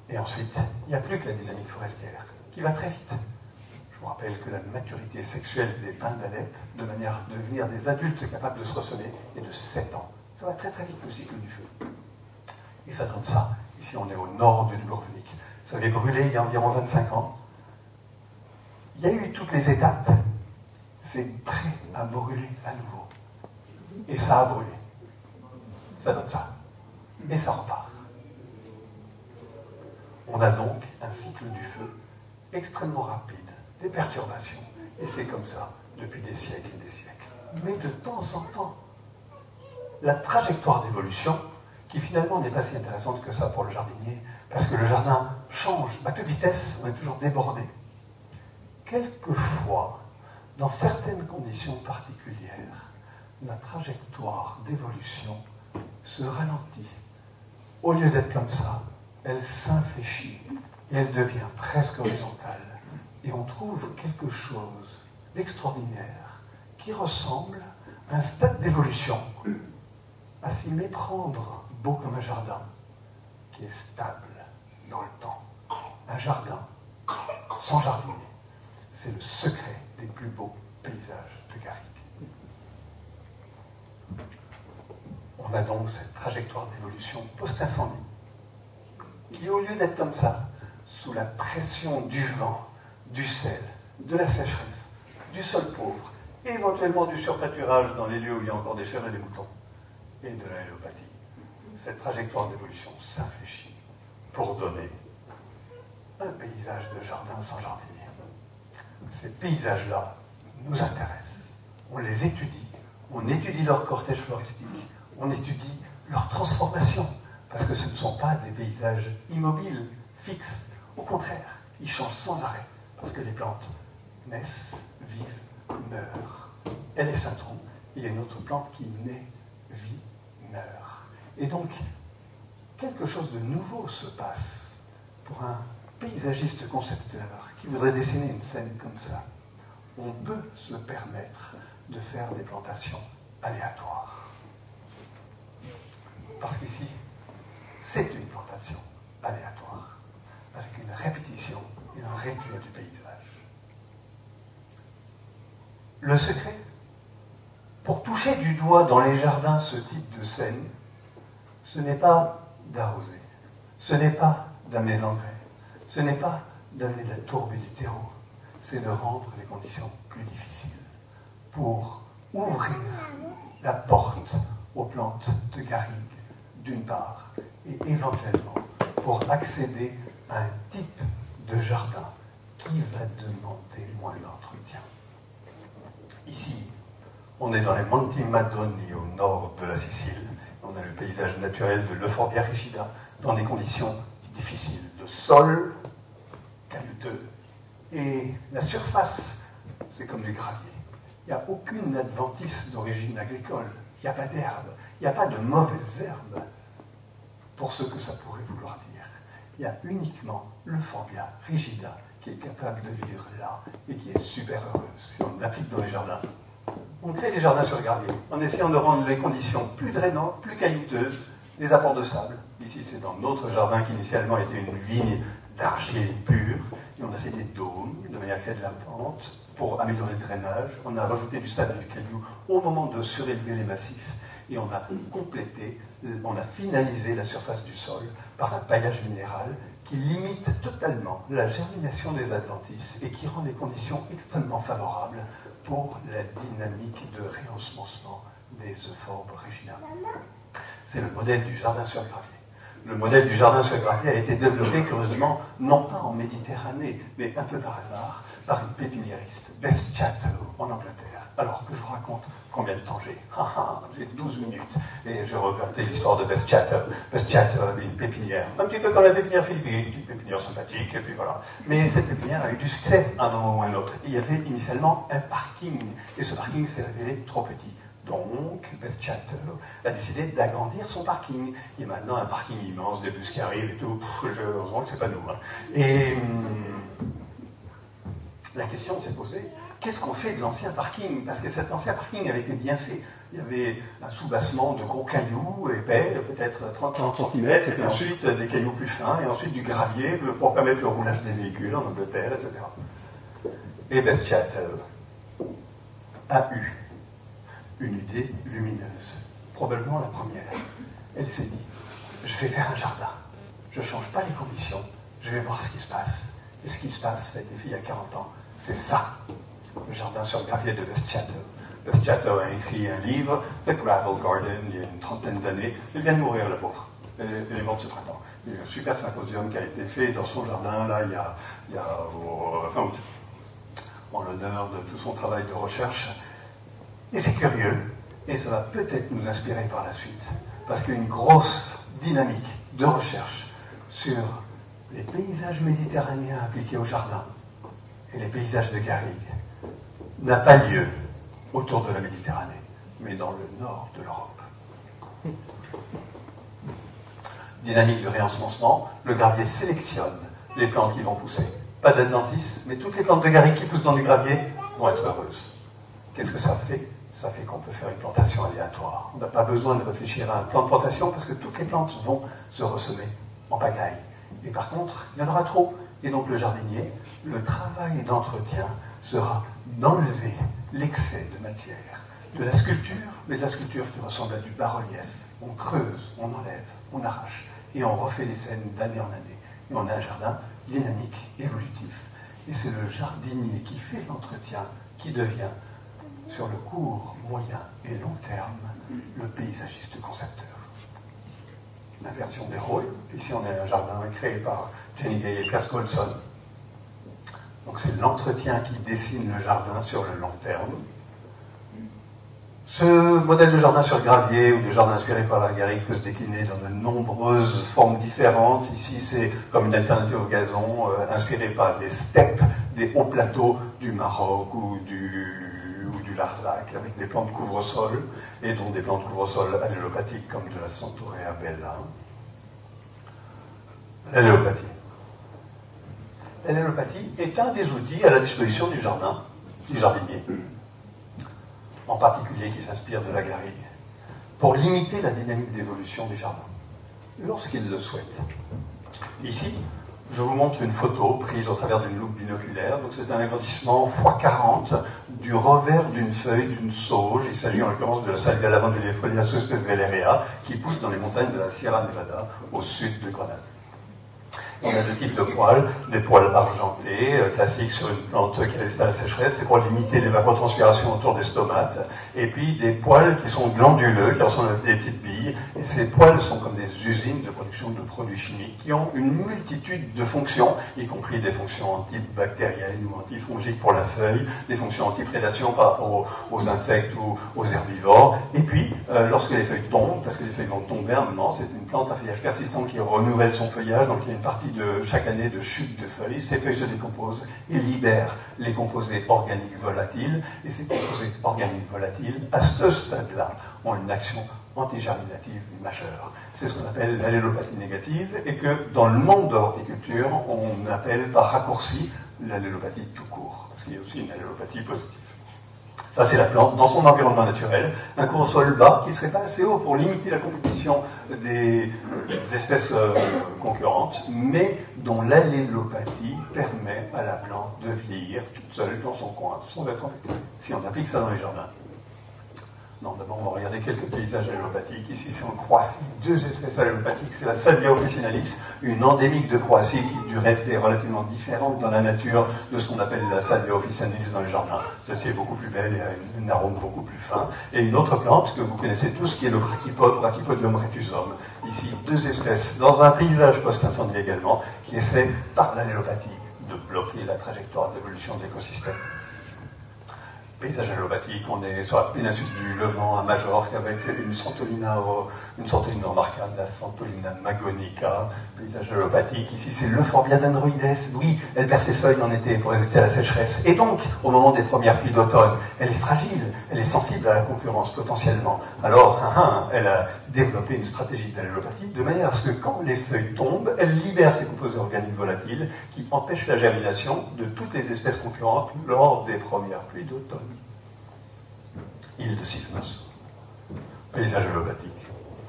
Et ensuite, il n'y a plus que la dynamique forestière, qui va très vite. Je vous rappelle que la maturité sexuelle des pins d'Alep, de manière à devenir des adultes capables de se ressommer, est de 7 ans. Ça va très très vite le cycle du feu. Et ça donne ça. Ici, on est au nord du Dubrovnik. Ça avait brûlé il y a environ 25 ans. Il y a eu toutes les étapes. C'est prêt à brûler à nouveau. Et ça a brûlé. Ça donne ça. Et ça repart. On a donc un cycle du feu extrêmement rapide, des perturbations. Et c'est comme ça depuis des siècles et des siècles. Mais de temps en temps, la trajectoire d'évolution, qui finalement n'est pas si intéressante que ça pour le jardinier, parce que le jardin change à toute vitesse, on est toujours débordé. Quelquefois, dans certaines conditions particulières, la trajectoire d'évolution se ralentit. Au lieu d'être comme ça, elle s'infléchit et elle devient presque horizontale. Et on trouve quelque chose d'extraordinaire qui ressemble à un stade d'évolution, à s'y méprendre, beau comme un jardin, qui est stable dans le temps. Un jardin sans jardinier, c'est le secret des plus beaux paysages de Garrigue. On a donc cette trajectoire d'évolution post-incendie, qui au lieu d'être comme ça, sous la pression du vent, du sel, de la sécheresse, du sol pauvre, et éventuellement du surpâturage dans les lieux où il y a encore des chèvres et des moutons, et de l'allopathie, cette trajectoire d'évolution s'infléchit pour donner un paysage de jardin sans jardinier. Ces paysages-là nous intéressent. On les étudie. On étudie leur cortège floristique. On étudie leur transformation. Parce que ce ne sont pas des paysages immobiles, fixes. Au contraire, ils changent sans arrêt. Parce que les plantes naissent, vivent, meurent. Elle est cintron. Il y a une autre plante qui naît, vit, meurt. Et donc, quelque chose de nouveau se passe pour un paysagiste concepteur qui voudrait dessiner une scène comme ça. On peut se permettre de faire des plantations aléatoires. Parce qu'ici, c'est une plantation aléatoire, avec une répétition et un rythme du paysage. Le secret, pour toucher du doigt dans les jardins ce type de scène, ce n'est pas d'arroser, ce n'est pas d'amener de l'engrais, ce n'est pas d'amener de la tourbe et du terreau, c'est de rendre les conditions plus difficiles pour ouvrir la porte aux plantes de Garrigue, d'une part, et éventuellement pour accéder à un type de jardin qui va demander moins d'entretien. Ici, on est dans les Monti Madroni au nord de la Sicile. On a le paysage naturel de l'Euphorbia rigida dans des conditions difficiles de sol caillouteux. Et la surface, c'est comme du gravier. Il n'y a aucune adventice d'origine agricole. Il n'y a pas d'herbe. Il n'y a pas de mauvaises herbes, pour ce que ça pourrait vouloir dire. Il y a uniquement l'euphorbia rigida qui est capable de vivre là et qui est super heureuse. Si on l'applique dans les jardins, on crée des jardins sur gravier en essayant de rendre les conditions plus drainantes, plus caillouteuses, des apports de sable. Ici, c'est dans notre jardin qui initialement était une vigne d'argile pure, et on a fait des dômes de manière à créer de la pente pour améliorer le drainage. On a rajouté du sable et du caillou au moment de surélever les massifs, et on a complété, on a finalisé la surface du sol par un paillage minéral qui limite totalement la germination des adventices et qui rend les conditions extrêmement favorables pour la dynamique de réensemencement des euphorbes regina. C'est le modèle du jardin sur gravier. Le modèle du jardin sur gravier a été développé, curieusement, non pas en Méditerranée, mais un peu par hasard, par une pépiniériste, Beth Chatto, en Angleterre. Alors que je vous raconte combien de temps j'ai. J'ai 12 minutes. Et je regardais l'histoire de Beth Chatto. Beth Chatto avait une pépinière, un petit peu comme la pépinière philippine, une pépinière sympathique, et puis voilà. Mais cette pépinière a eu du succès à un moment ou à un autre. Il y avait initialement un parking, et ce parking s'est révélé trop petit. Donc, Beth Chatto a décidé d'agrandir son parking. Il y a maintenant un parking immense, des bus qui arrivent et tout. Heureusement que c'est pas nous. Hein. Et la question s'est posée, qu'est-ce qu'on fait de l'ancien parking? Parce que cet ancien parking avait été bien fait. Il y avait un soubassement de gros cailloux épais, peut-être 30 cm, et puis ensuite des cailloux plus fins, et ensuite du gravier pour permettre le roulage des véhicules en Angleterre, etc. Et Beth Chatto a eu une idée lumineuse, probablement la première. Elle s'est dit, je vais faire un jardin, je ne change pas les conditions, je vais voir ce qui se passe. Et ce qui se passe, ça a été fait il y a 40 ans, c'est ça, le jardin sur gravier de Beth Chatto. Beth Chatto a écrit un livre, The Gravel Garden, il y a une trentaine d'années. Elle vient de mourir, la pauvre. Elle est morte ce printemps. Il y a eu un super symposium qui a été fait dans son jardin, là, il y a fin août, en l'honneur de tout son travail de recherche. Et c'est curieux, et ça va peut-être nous inspirer par la suite, parce qu'il y a une grosse dynamique de recherche sur les paysages méditerranéens appliqués au jardin et les paysages de garrigue n'a pas lieu autour de la Méditerranée, mais dans le nord de l'Europe. Dynamique de réensemencement, le gravier sélectionne les plantes qui vont pousser. Pas d'adventice, mais toutes les plantes de garrigue qui poussent dans du gravier vont être heureuses. Qu'est-ce que ça fait? Ça fait qu'on peut faire une plantation aléatoire. On n'a pas besoin de réfléchir à un plan de plantation parce que toutes les plantes vont se ressemer en pagaille. Et par contre, il y en aura trop. Et donc le jardinier, le travail d'entretien sera d'enlever l'excès de matière, de la sculpture, mais de la sculpture qui ressemble à du bas-relief. On creuse, on enlève, on arrache, et on refait les scènes d'année en année. Et on a un jardin dynamique, évolutif. Et c'est le jardinier qui fait l'entretien qui devient, sur le court, moyen et long terme, le paysagiste concepteur. L'inversion des rôles. Ici, on a un jardin créé par Jenny Gay et Klaas Goldson. Donc, c'est l'entretien qui dessine le jardin sur le long terme. Ce modèle de jardin sur gravier ou de jardin inspiré par la garrigue peut se décliner dans de nombreuses formes différentes. Ici, c'est comme une alternative au gazon, inspiré par des steppes, des hauts plateaux du Maroc ou du Larzac, avec des plantes couvre-sol, et dont des plantes couvre-sol allélopathiques comme de la Centaurea bella. L'allélopathie. L'allélopathie est un des outils à la disposition du jardin, du jardinier, en particulier qui s'inspire de la garrigue, pour limiter la dynamique d'évolution du jardin, lorsqu'il le souhaite. Ici, je vous montre une photo prise au travers d'une loupe binoculaire. Donc c'est un agrandissement x40 du revers d'une feuille d'une sauge. Il s'agit en l'occurrence de la Salvia lavandulae sous-espèce Valerea qui pousse dans les montagnes de la Sierra Nevada au sud de Grenade. On a deux types de poils, des poils argentés, classiques sur une plante qui résiste à la sécheresse, c'est pour limiter l'évapotranspiration autour des stomates, et puis des poils qui sont glanduleux, qui ressemblent à des petites billes, et ces poils sont comme des usines de production de produits chimiques qui ont une multitude de fonctions, y compris des fonctions antibactériennes ou antifongiques pour la feuille, des fonctions anti-prédation par rapport aux insectes ou aux herbivores, et puis lorsque les feuilles tombent, parce que les feuilles vont tomber à un moment, c'est une plante à feuillage persistant qui renouvelle son feuillage, donc il y a une partie chaque année de chute de feuilles. Ces feuilles se décomposent et libèrent les composés organiques volatiles. Et ces composés organiques volatiles, à ce stade-là, ont une action antigerminative majeure. C'est ce qu'on appelle l'allélopathie négative et que dans le monde de l'horticulture, on appelle par raccourci l'allélopathie tout court, parce qu'il y a aussi une allélopathie positive. Ça, c'est la plante dans son environnement naturel, un cours au sol bas qui ne serait pas assez haut pour limiter la compétition des espèces concurrentes, mais dont l'allélopathie permet à la plante de vieillir toute seule dans son coin, sans être embêtée, si on applique ça dans les jardins. Non, d'abord, on va regarder quelques paysages allélopathiques. Ici, c'est en Croatie, deux espèces allélopathiques. C'est la Salvia officinalis, une endémique de Croatie qui, du reste, est relativement différente dans la nature de ce qu'on appelle la Salvia officinalis dans les jardins. Celle-ci est beaucoup plus belle et a un arôme beaucoup plus fin. Et une autre plante que vous connaissez tous, qui est le Brachypodium retusum. Ici, deux espèces dans un paysage post-incendie également, qui essaient, par l'allélopathie, de bloquer la trajectoire d'évolution de l'écosystème. Paysage allélopathique, on est sur la péninsule du Levant à Majorque avec une Santolina remarquable, la Santolina magonica, paysage allélopathique. Ici, c'est l'Euphorbia dendroides. Oui, elle perd ses feuilles en été pour résister à la sécheresse. Et donc, au moment des premières pluies d'automne, elle est fragile, elle est sensible à la concurrence potentiellement. Alors, elle a développé une stratégie d'allélopathie de manière à ce que quand les feuilles tombent, elle libère ces composés organiques volatiles qui empêchent la germination de toutes les espèces concurrentes lors des premières pluies d'automne. Île de Cygnus, paysage allélopathique.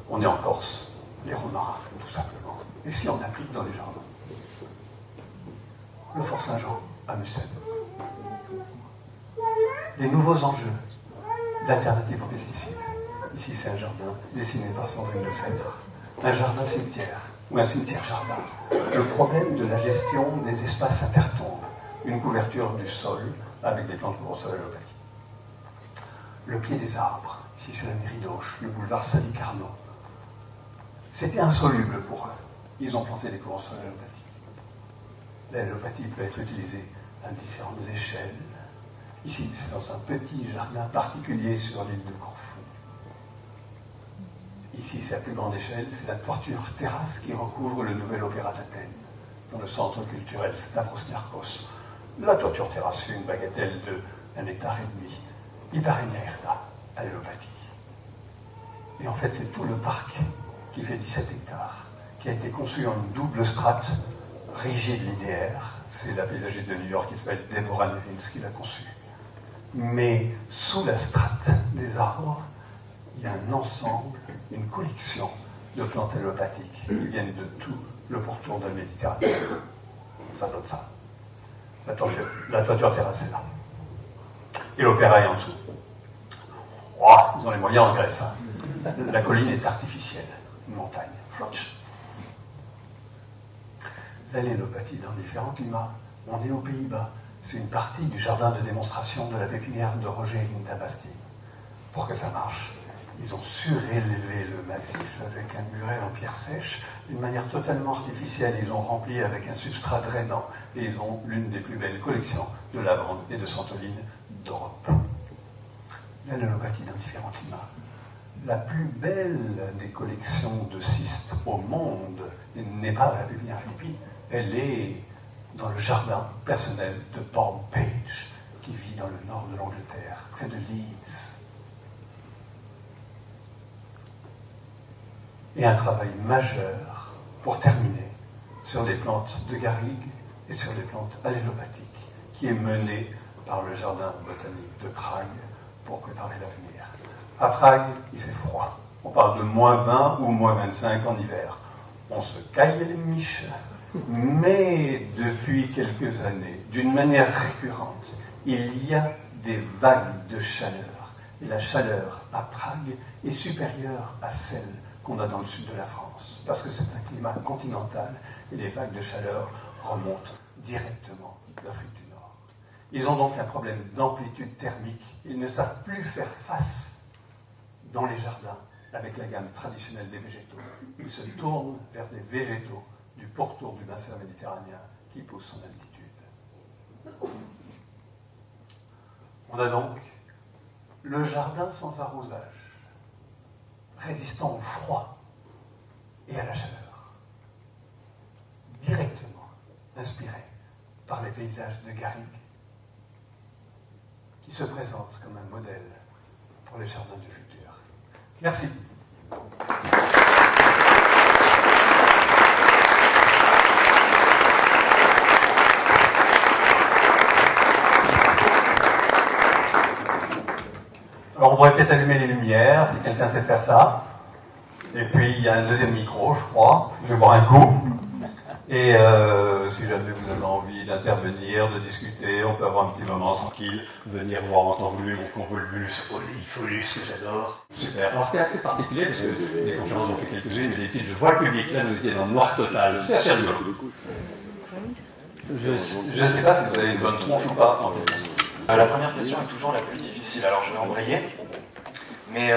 On est en Corse, les romarins, tout simplement. Et si on applique dans les jardins? Le Fort Saint-Jean à Mussel. Les nouveaux enjeux d'alternatives aux pesticides. Ici, c'est un jardin dessiné par Sandrine Lefebvre. Un jardin cimetière ou un cimetière jardin. Le problème de la gestion des espaces intertombes. Une couverture du sol avec des plantes pour sol allélopathiques. Le pied des arbres, ici c'est la mairie d'Auch, le boulevard Sadi Carnot. C'était insoluble pour eux. Ils ont planté des courants allélopathiques. L'allélopathie peut être utilisée à différentes échelles. Ici, c'est dans un petit jardin particulier sur l'île de Corfou. Ici, c'est à plus grande échelle, c'est la toiture terrasse qui recouvre le nouvel opéra d'Athènes, dans le centre culturel Stavros Niarchos. La toiture terrasse fait une bagatelle de 1,5 hectare. Hyparrhenia aerta, allélopathique. Et en fait, c'est tout le parc qui fait 17 hectares, qui a été conçu en une double strate rigide linéaire. C'est la paysagiste de New York qui s'appelle Deborah Nevins qui l'a conçu. Mais sous la strate des arbres, il y a un ensemble, une collection de plantes allélopathiques qui viennent de tout le pourtour de la Méditerranée. Ça donne ça. La toiture terrasse est là. Et l'opéra est en dessous. Oh, ils ont les moyens en Grèce. Hein. La colline est artificielle, une montagne, flotche. L'allélopathie dans différents climats. On est aux Pays-Bas. C'est une partie du jardin de démonstration de la pépinière de Roger Hintabasti. Pour que ça marche, ils ont surélevé le massif avec un muret en pierre sèche d'une manière totalement artificielle. Ils ont rempli avec un substrat drainant et ils ont l'une des plus belles collections de lavande et de santoline d'Europe. L'allélopathie dans différents climats. La plus belle des collections de cystes au monde n'est pas la pépinière philippine, elle est dans le jardin personnel de Paul Page, qui vit dans le nord de l'Angleterre, près de Leeds. Et un travail majeur, pour terminer, sur les plantes de garrigue et sur les plantes allélopathiques, qui est mené par le jardin botanique de Prague pour préparer l'avenir. À Prague, il fait froid. On parle de -20 ou -25 en hiver. On se caille les miches. Mais depuis quelques années, d'une manière récurrente, il y a des vagues de chaleur. Et la chaleur à Prague est supérieure à celle qu'on a dans le sud de la France. Parce que c'est un climat continental et les vagues de chaleur remontent directement d'Afrique du Nord. Ils ont donc un problème d'amplitude thermique. Ils ne savent plus faire face dans les jardins avec la gamme traditionnelle des végétaux. Ils se tournent vers des végétaux du pourtour du bassin méditerranéen qui poussent en altitude. On a donc le jardin sans arrosage, résistant au froid et à la chaleur. directement inspiré par les paysages de Garrigue, qui se présentent comme un modèle pour les jardins du futur. Merci. Alors on pourrait peut-être allumer les lumières, si quelqu'un sait faire ça. Et puis il y a un deuxième micro, je crois. Je vais boire un coup. Et si jamais vous avez envie d'intervenir, de discuter, on peut avoir un petit moment tranquille, venir voir en temps voulu mon convolvulus olivifolius que j'adore. Super. Alors c'était assez particulier parce que des conférences j'en fais quelques-unes, mais des petites, je vois le public. Là vous étiez dans le noir total. C'est assez rigolo. Je ne sais pas si vous avez une bonne tronche ou pas. La première question est toujours la plus difficile, alors je vais embrayer. Mais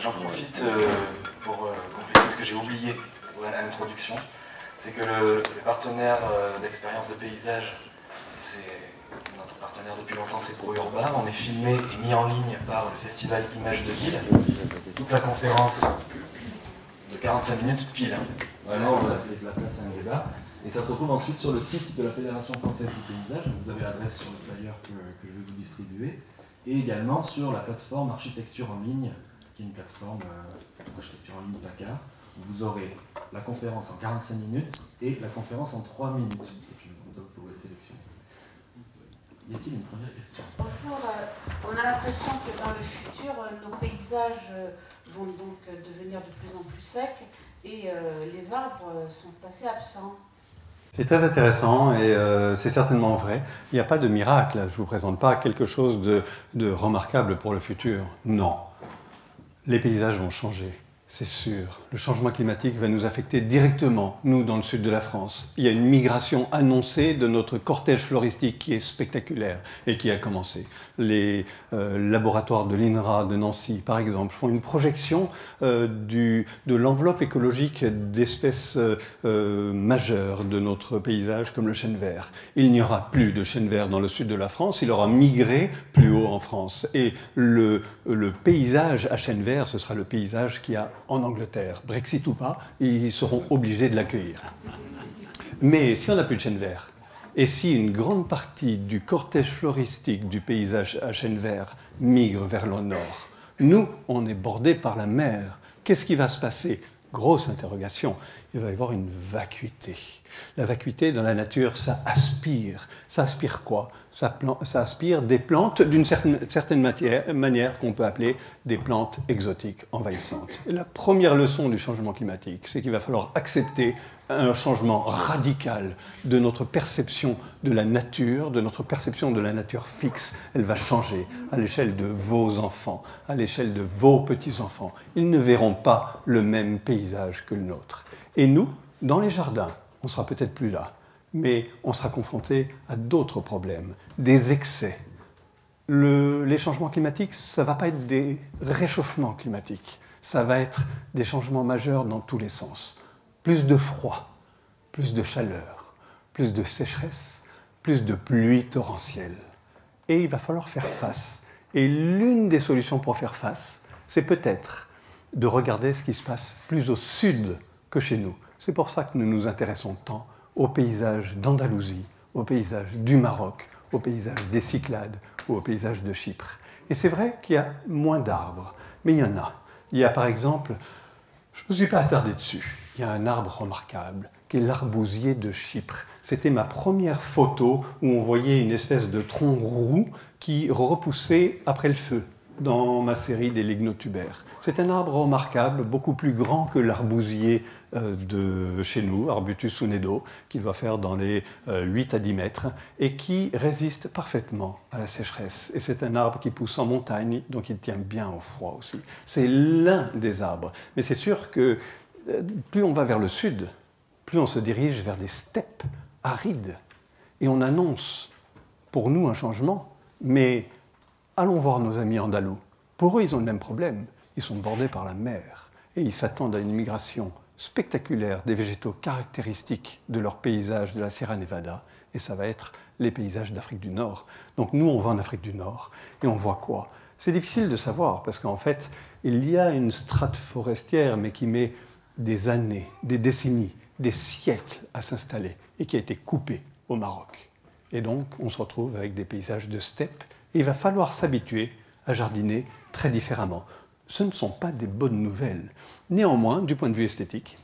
j'en profite pour compléter ce que j'ai oublié à l'introduction. C'est que le partenaire d'expérience de paysage, c'est notre partenaire depuis longtemps, c'est ProUrba. On est filmé et mis en ligne par le festival Images de Ville. Toute la conférence de 45 minutes pile. Vraiment, c'est la place à un débat. Et ça se retrouve ensuite sur le site de la Fédération française du paysage. Vous avez l'adresse sur le flyer que je vais vous distribuer. Et également sur la plateforme Architecture en ligne, qui est une plateforme Architecture en ligne PACA, où vous aurez la conférence en 45 minutes et la conférence en 3 minutes. Et puis vous pourrez sélectionner. Y a-t-il une première question? Bonjour, on a l'impression que dans le futur, nos paysages vont donc devenir de plus en plus secs et les arbres sont assez absents. C'est très intéressant et c'est certainement vrai. Il n'y a pas de miracle. Je ne vous présente pas quelque chose de remarquable pour le futur. Non. Les paysages vont changer, c'est sûr. Le changement climatique va nous affecter directement, nous, dans le sud de la France. Il y a une migration annoncée de notre cortège floristique qui est spectaculaire et qui a commencé. Les laboratoires de l'INRA de Nancy, par exemple, font une projection de l'enveloppe écologique d'espèces majeures de notre paysage, comme le chêne vert. Il n'y aura plus de chêne vert dans le sud de la France, il aura migré plus haut en France. Et le paysage à chêne vert, ce sera le paysage qu'il y a en Angleterre. Brexit ou pas, ils seront obligés de l'accueillir. Mais si on n'a plus de chêne vert, et si une grande partie du cortège floristique du paysage à chêne vert migre vers le nord, nous, on est bordés par la mer. Qu'est-ce qui va se passer? Grosse interrogation. Il va y avoir une vacuité. La vacuité dans la nature, ça aspire. Ça aspire quoi? Ça aspire des plantes d'une certaine manière qu'on peut appeler des plantes exotiques envahissantes. Et la première leçon du changement climatique, c'est qu'il va falloir accepter un changement radical de notre perception de la nature, de notre perception de la nature fixe. Elle va changer à l'échelle de vos enfants, à l'échelle de vos petits-enfants. Ils ne verront pas le même paysage que le nôtre. Et nous, dans les jardins, on ne sera peut-être plus là, mais on sera confronté à d'autres problèmes, des excès. Les changements climatiques, ça ne va pas être des réchauffements climatiques, ça va être des changements majeurs dans tous les sens. Plus de froid, plus de chaleur, plus de sécheresse, plus de pluie torrentielle. Et il va falloir faire face. Et l'une des solutions pour faire face, c'est peut-être de regarder ce qui se passe plus au sud que chez nous. C'est pour ça que nous nous intéressons tant aux paysages d'Andalousie, aux paysages du Maroc, aux paysages des Cyclades ou aux paysages de Chypre. Et c'est vrai qu'il y a moins d'arbres, mais il y en a. Il y a par exemple, je ne me suis pas attardé dessus, il y a un arbre remarquable qui est l'arbousier de Chypre. C'était ma première photo où on voyait une espèce de tronc roux qui repoussait après le feu dans ma série des lignotubères. C'est un arbre remarquable, beaucoup plus grand que l'arbousier de chez nous, Arbutus unedo, qui doit faire dans les 8 à 10 mètres, et qui résiste parfaitement à la sécheresse. Et c'est un arbre qui pousse en montagne, donc il tient bien au froid aussi. C'est l'un des arbres. Mais c'est sûr que plus on va vers le sud, plus on se dirige vers des steppes arides. Et on annonce pour nous un changement, mais allons voir nos amis andalous. Pour eux, ils ont le même problème. Ils sont bordés par la mer et ils s'attendent à une migration spectaculaire des végétaux caractéristiques de leur paysage de la Sierra Nevada, et ça va être les paysages d'Afrique du Nord. Donc nous, on va en Afrique du Nord et on voit quoi? C'est difficile de savoir parce qu'en fait, il y a une strate forestière, mais qui met des années, des décennies, des siècles à s'installer et qui a été coupé au Maroc. Et donc, on se retrouve avec des paysages de steppe et il va falloir s'habituer à jardiner très différemment. Ce ne sont pas des bonnes nouvelles. Néanmoins, du point de vue esthétique,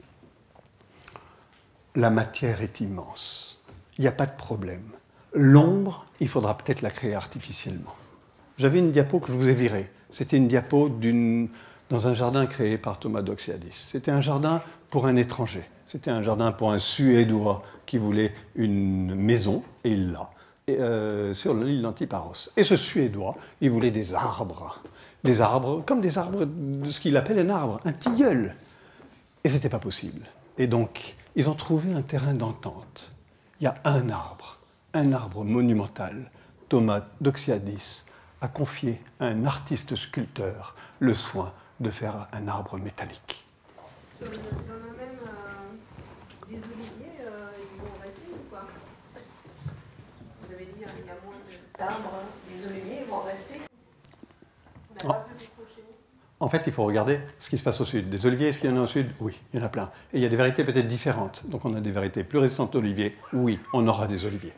la matière est immense. Il n'y a pas de problème. L'ombre, il faudra peut-être la créer artificiellement. J'avais une diapo que je vous ai virée. C'était une diapo dans un jardin créé par Thomas Doxiadis. C'était un jardin pour un étranger. C'était un jardin pour un Suédois qui voulait une maison, et il l'a, sur l'île d'Antiparos. Et ce Suédois, il voulait des arbres, comme des arbres, de ce qu'il appelle un arbre, un tilleul. Et ce n'était pas possible. Et donc, ils ont trouvé un terrain d'entente. Il y a un arbre monumental. Thomas Doxiadis a confié à un artiste sculpteur le soin de faire un arbre métallique. Il y en a même des oliviers, ils vont rester ou pas? Vous avez dit il y a moins d'arbres, les oliviers vont rester? On n'a pas vu beaucoup chez nous. En fait, il faut regarder ce qui se passe au sud. Des oliviers, est-ce qu'il y en a au sud? Oui, il y en a plein. Et il y a des variétés peut-être différentes. Donc on a des variétés plus résistantes d'oliviers. Oui, on aura des oliviers.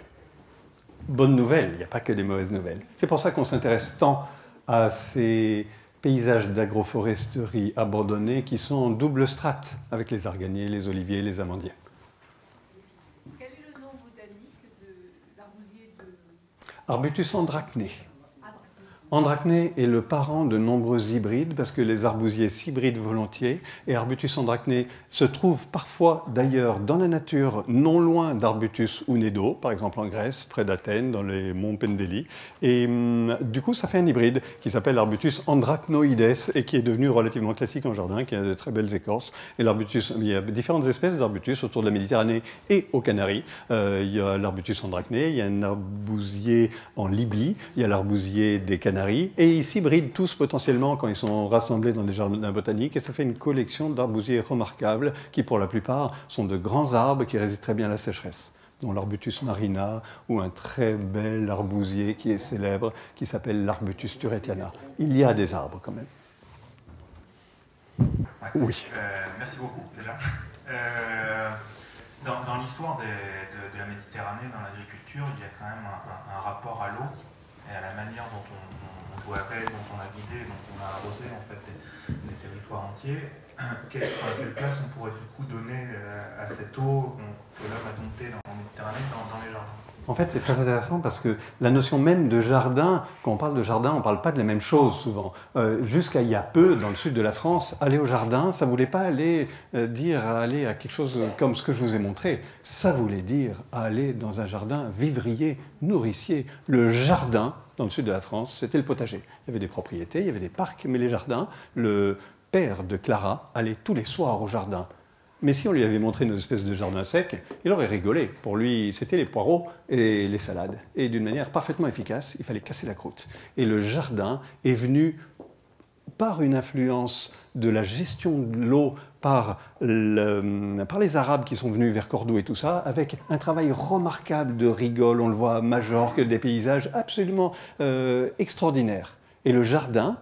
Bonne nouvelle, il n'y a pas que des mauvaises nouvelles. C'est pour ça qu'on s'intéresse tant à ces paysages d'agroforesterie abandonnés qui sont en double strate avec les arganiers, les oliviers, les amandiers. Quel est le nom botanique de l'arbousier de... Arbutus andracné. Andracné est le parent de nombreux hybrides parce que les arbousiers s'hybrident volontiers et Arbutus andracné se trouve parfois d'ailleurs dans la nature non loin d'Arbutus unedo, par exemple en Grèce, près d'Athènes, dans les monts Pendéli. Et du coup, ça fait un hybride qui s'appelle Arbutus andracnoides et qui est devenu relativement classique en jardin, qui a de très belles écorces. Et l'Arbutus, il y a différentes espèces d'Arbutus autour de la Méditerranée et aux Canaries. Il y a l'Arbutus andracné, il y a un arbousier en Libye, il y a l'arbousier des Canaries. Et ils s'hybrident tous potentiellement quand ils sont rassemblés dans des jardins botaniques et ça fait une collection d'arbousiers remarquables qui pour la plupart sont de grands arbres qui résistent très bien à la sécheresse, dont l'Arbutus marina ou un très bel arbousier qui est célèbre qui s'appelle l'Arbutus turretiana. Il y a des arbres quand même. Ouais. Oui. Merci beaucoup déjà. Dans l'histoire de la Méditerranée, dans l'agriculture, il y a quand même un rapport à l'eau et à la manière dont on boirait, dont on a guidé, dont on a arrosé en fait des territoires entiers. Quelle place on pourrait du coup donner à cette eau que l'homme a domptée en Méditerranée, dans les jardins? En fait, c'est très intéressant parce que la notion même de jardin, quand on parle de jardin, on ne parle pas de la même chose souvent. Jusqu'à il y a peu, dans le sud de la France, aller au jardin, ça ne voulait pas aller dire aller à quelque chose comme ce que je vous ai montré. Ça voulait dire aller dans un jardin vivrier, nourricier. Le jardin, dans le sud de la France, c'était le potager. Il y avait des propriétés, il y avait des parcs, mais les jardins, le père de Clara allait tous les soirs au jardin. Mais si on lui avait montré une espèce de jardin sec, il aurait rigolé. Pour lui, c'était les poireaux et les salades. Et d'une manière parfaitement efficace, il fallait casser la croûte. Et le jardin est venu par une influence de la gestion de l'eau par les Arabes qui sont venus vers Cordoue et tout ça, avec un travail remarquable de rigole, on le voit à Majorque, des paysages absolument extraordinaires. Et le jardin,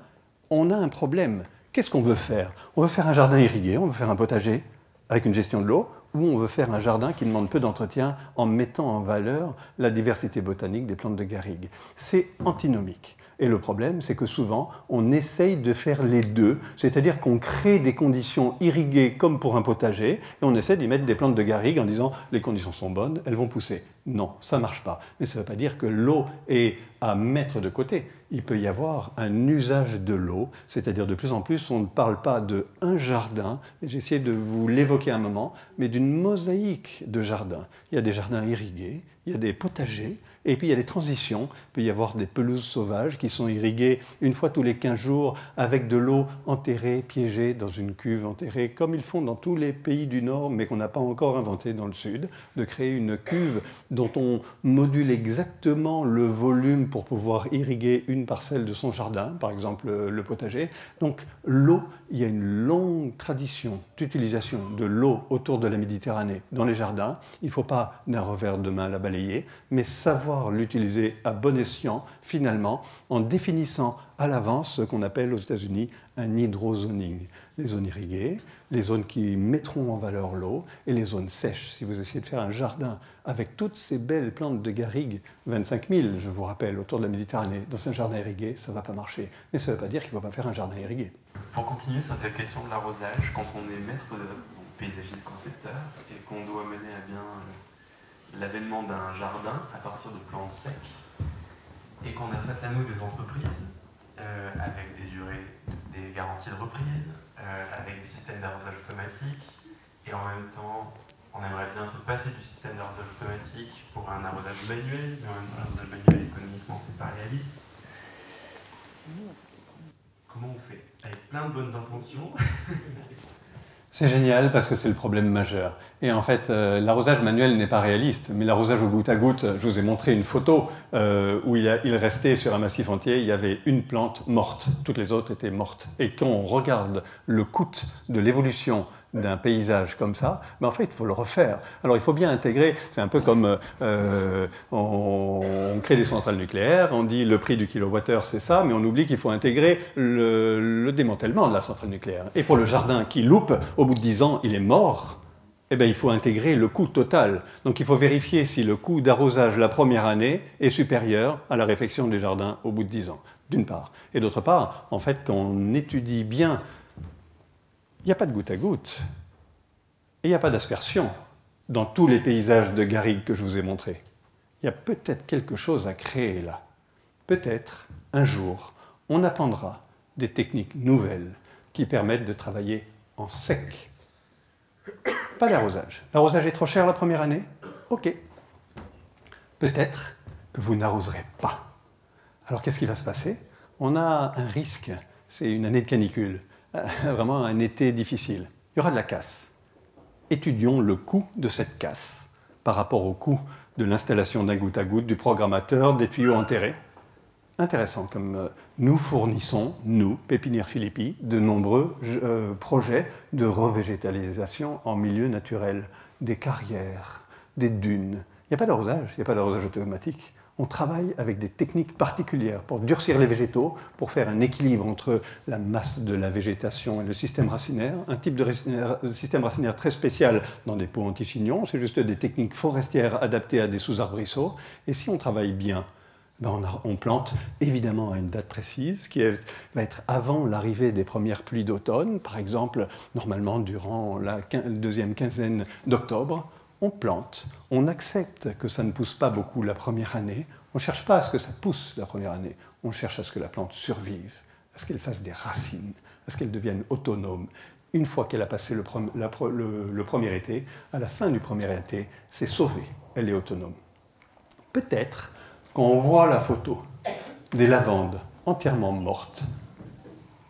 on a un problème. Qu'est-ce qu'on veut faire? On veut faire un jardin irrigué, on veut faire un potager avec une gestion de l'eau, ou on veut faire un jardin qui demande peu d'entretien en mettant en valeur la diversité botanique des plantes de garrigue. C'est antinomique. Et le problème, c'est que souvent, on essaye de faire les deux, c'est-à-dire qu'on crée des conditions irriguées comme pour un potager, et on essaie d'y mettre des plantes de garrigue en disant « les conditions sont bonnes, elles vont pousser ». Non, ça ne marche pas. Mais ça ne veut pas dire que l'eau est à mettre de côté. Il peut y avoir un usage de l'eau, c'est-à-dire de plus en plus, on ne parle pas d'un jardin, j'ai essayé de vous l'évoquer un moment, mais d'une mosaïque de jardins. Il y a des jardins irrigués, il y a des potagers, et puis il y a des transitions. Il peut y avoir des pelouses sauvages qui sont irriguées une fois tous les 15 jours avec de l'eau enterrée, piégée dans une cuve enterrée, comme ils font dans tous les pays du Nord, mais qu'on n'a pas encore inventé dans le Sud, de créer une cuve dont on module exactement le volume pour pouvoir irriguer une parcelle de son jardin, par exemple le potager. Donc l'eau, il y a une longue tradition d'utilisation de l'eau autour de la Méditerranée dans les jardins. Il ne faut pas d'un revers de main la balayer, mais savoir l'utiliser à bon escient, finalement, en définissant à l'avance ce qu'on appelle aux États-Unis un hydrozoning. Les zones irriguées, les zones qui mettront en valeur l'eau et les zones sèches. Si vous essayez de faire un jardin avec toutes ces belles plantes de garrigue, 25 000, je vous rappelle, autour de la Méditerranée, dans un jardin irrigué, ça ne va pas marcher. Mais ça ne veut pas dire qu'il ne faut pas faire un jardin irrigué. Pour continuer sur cette question de l'arrosage, quand on est maître paysagiste concepteur et qu'on doit mener à bien l'avènement d'un jardin à partir de plantes secs et qu'on a face à nous des entreprises avec des garanties de reprise, avec des systèmes d'arrosage automatique et en même temps on aimerait bien se passer du système d'arrosage automatique pour un arrosage manuel, mais en même temps l'arrosage manuel économiquement c'est pas réaliste. Comment on fait? Avec plein de bonnes intentions. C'est génial parce que c'est le problème majeur. Et en fait, l'arrosage manuel n'est pas réaliste, mais l'arrosage au goutte à goutte, je vous ai montré une photo où il restait sur un massif entier, il y avait une plante morte, toutes les autres étaient mortes. Et quand on regarde le coût de l'évolution d'un paysage comme ça, ben en fait, il faut le refaire. Alors, il faut bien intégrer, c'est un peu comme on crée des centrales nucléaires, on dit le prix du kilowattheure, c'est ça, mais on oublie qu'il faut intégrer le démantèlement de la centrale nucléaire. Et pour le jardin qui loupe, au bout de 10 ans, il est mort, eh bien, il faut intégrer le coût total. Donc, il faut vérifier si le coût d'arrosage la première année est supérieur à la réfection du jardin au bout de 10 ans, d'une part. Et d'autre part, en fait, quand on étudie bien, il n'y a pas de goutte à goutte. Et il n'y a pas d'aspersion dans tous les paysages de garrigue que je vous ai montrés. Il y a peut-être quelque chose à créer là. Peut-être, un jour, on apprendra des techniques nouvelles qui permettent de travailler en sec. Pas d'arrosage. L'arrosage est trop cher la première année? Ok. Peut-être que vous n'arroserez pas. Alors qu'est-ce qui va se passer? On a un risque, c'est une année de canicule. Vraiment un été difficile. Il y aura de la casse. Étudions le coût de cette casse par rapport au coût de l'installation d'un goutte à goutte, du programmateur, des tuyaux enterrés. Intéressant, comme nous fournissons, nous, Pépinière Philippi, de nombreux projets de revégétalisation en milieu naturel, des carrières, des dunes. Il n'y a pas d'arrosage, il n'y a pas d'arrosage automatique. On travaille avec des techniques particulières pour durcir les végétaux, pour faire un équilibre entre la masse de la végétation et le système racinaire, un type de système racinaire très spécial dans des pots anti-chignons, c'est juste des techniques forestières adaptées à des sous-arbrisseaux. Et si on travaille bien, ben on plante évidemment à une date précise, qui va être avant l'arrivée des premières pluies d'automne, par exemple, normalement durant la deuxième quinzaine d'octobre. On plante, on accepte que ça ne pousse pas beaucoup la première année, on ne cherche pas à ce que ça pousse la première année, on cherche à ce que la plante survive, à ce qu'elle fasse des racines, à ce qu'elle devienne autonome. Une fois qu'elle a passé le premier été, à la fin du premier été, c'est sauvé, elle est autonome. Peut-être, quand on voit la photo des lavandes entièrement mortes,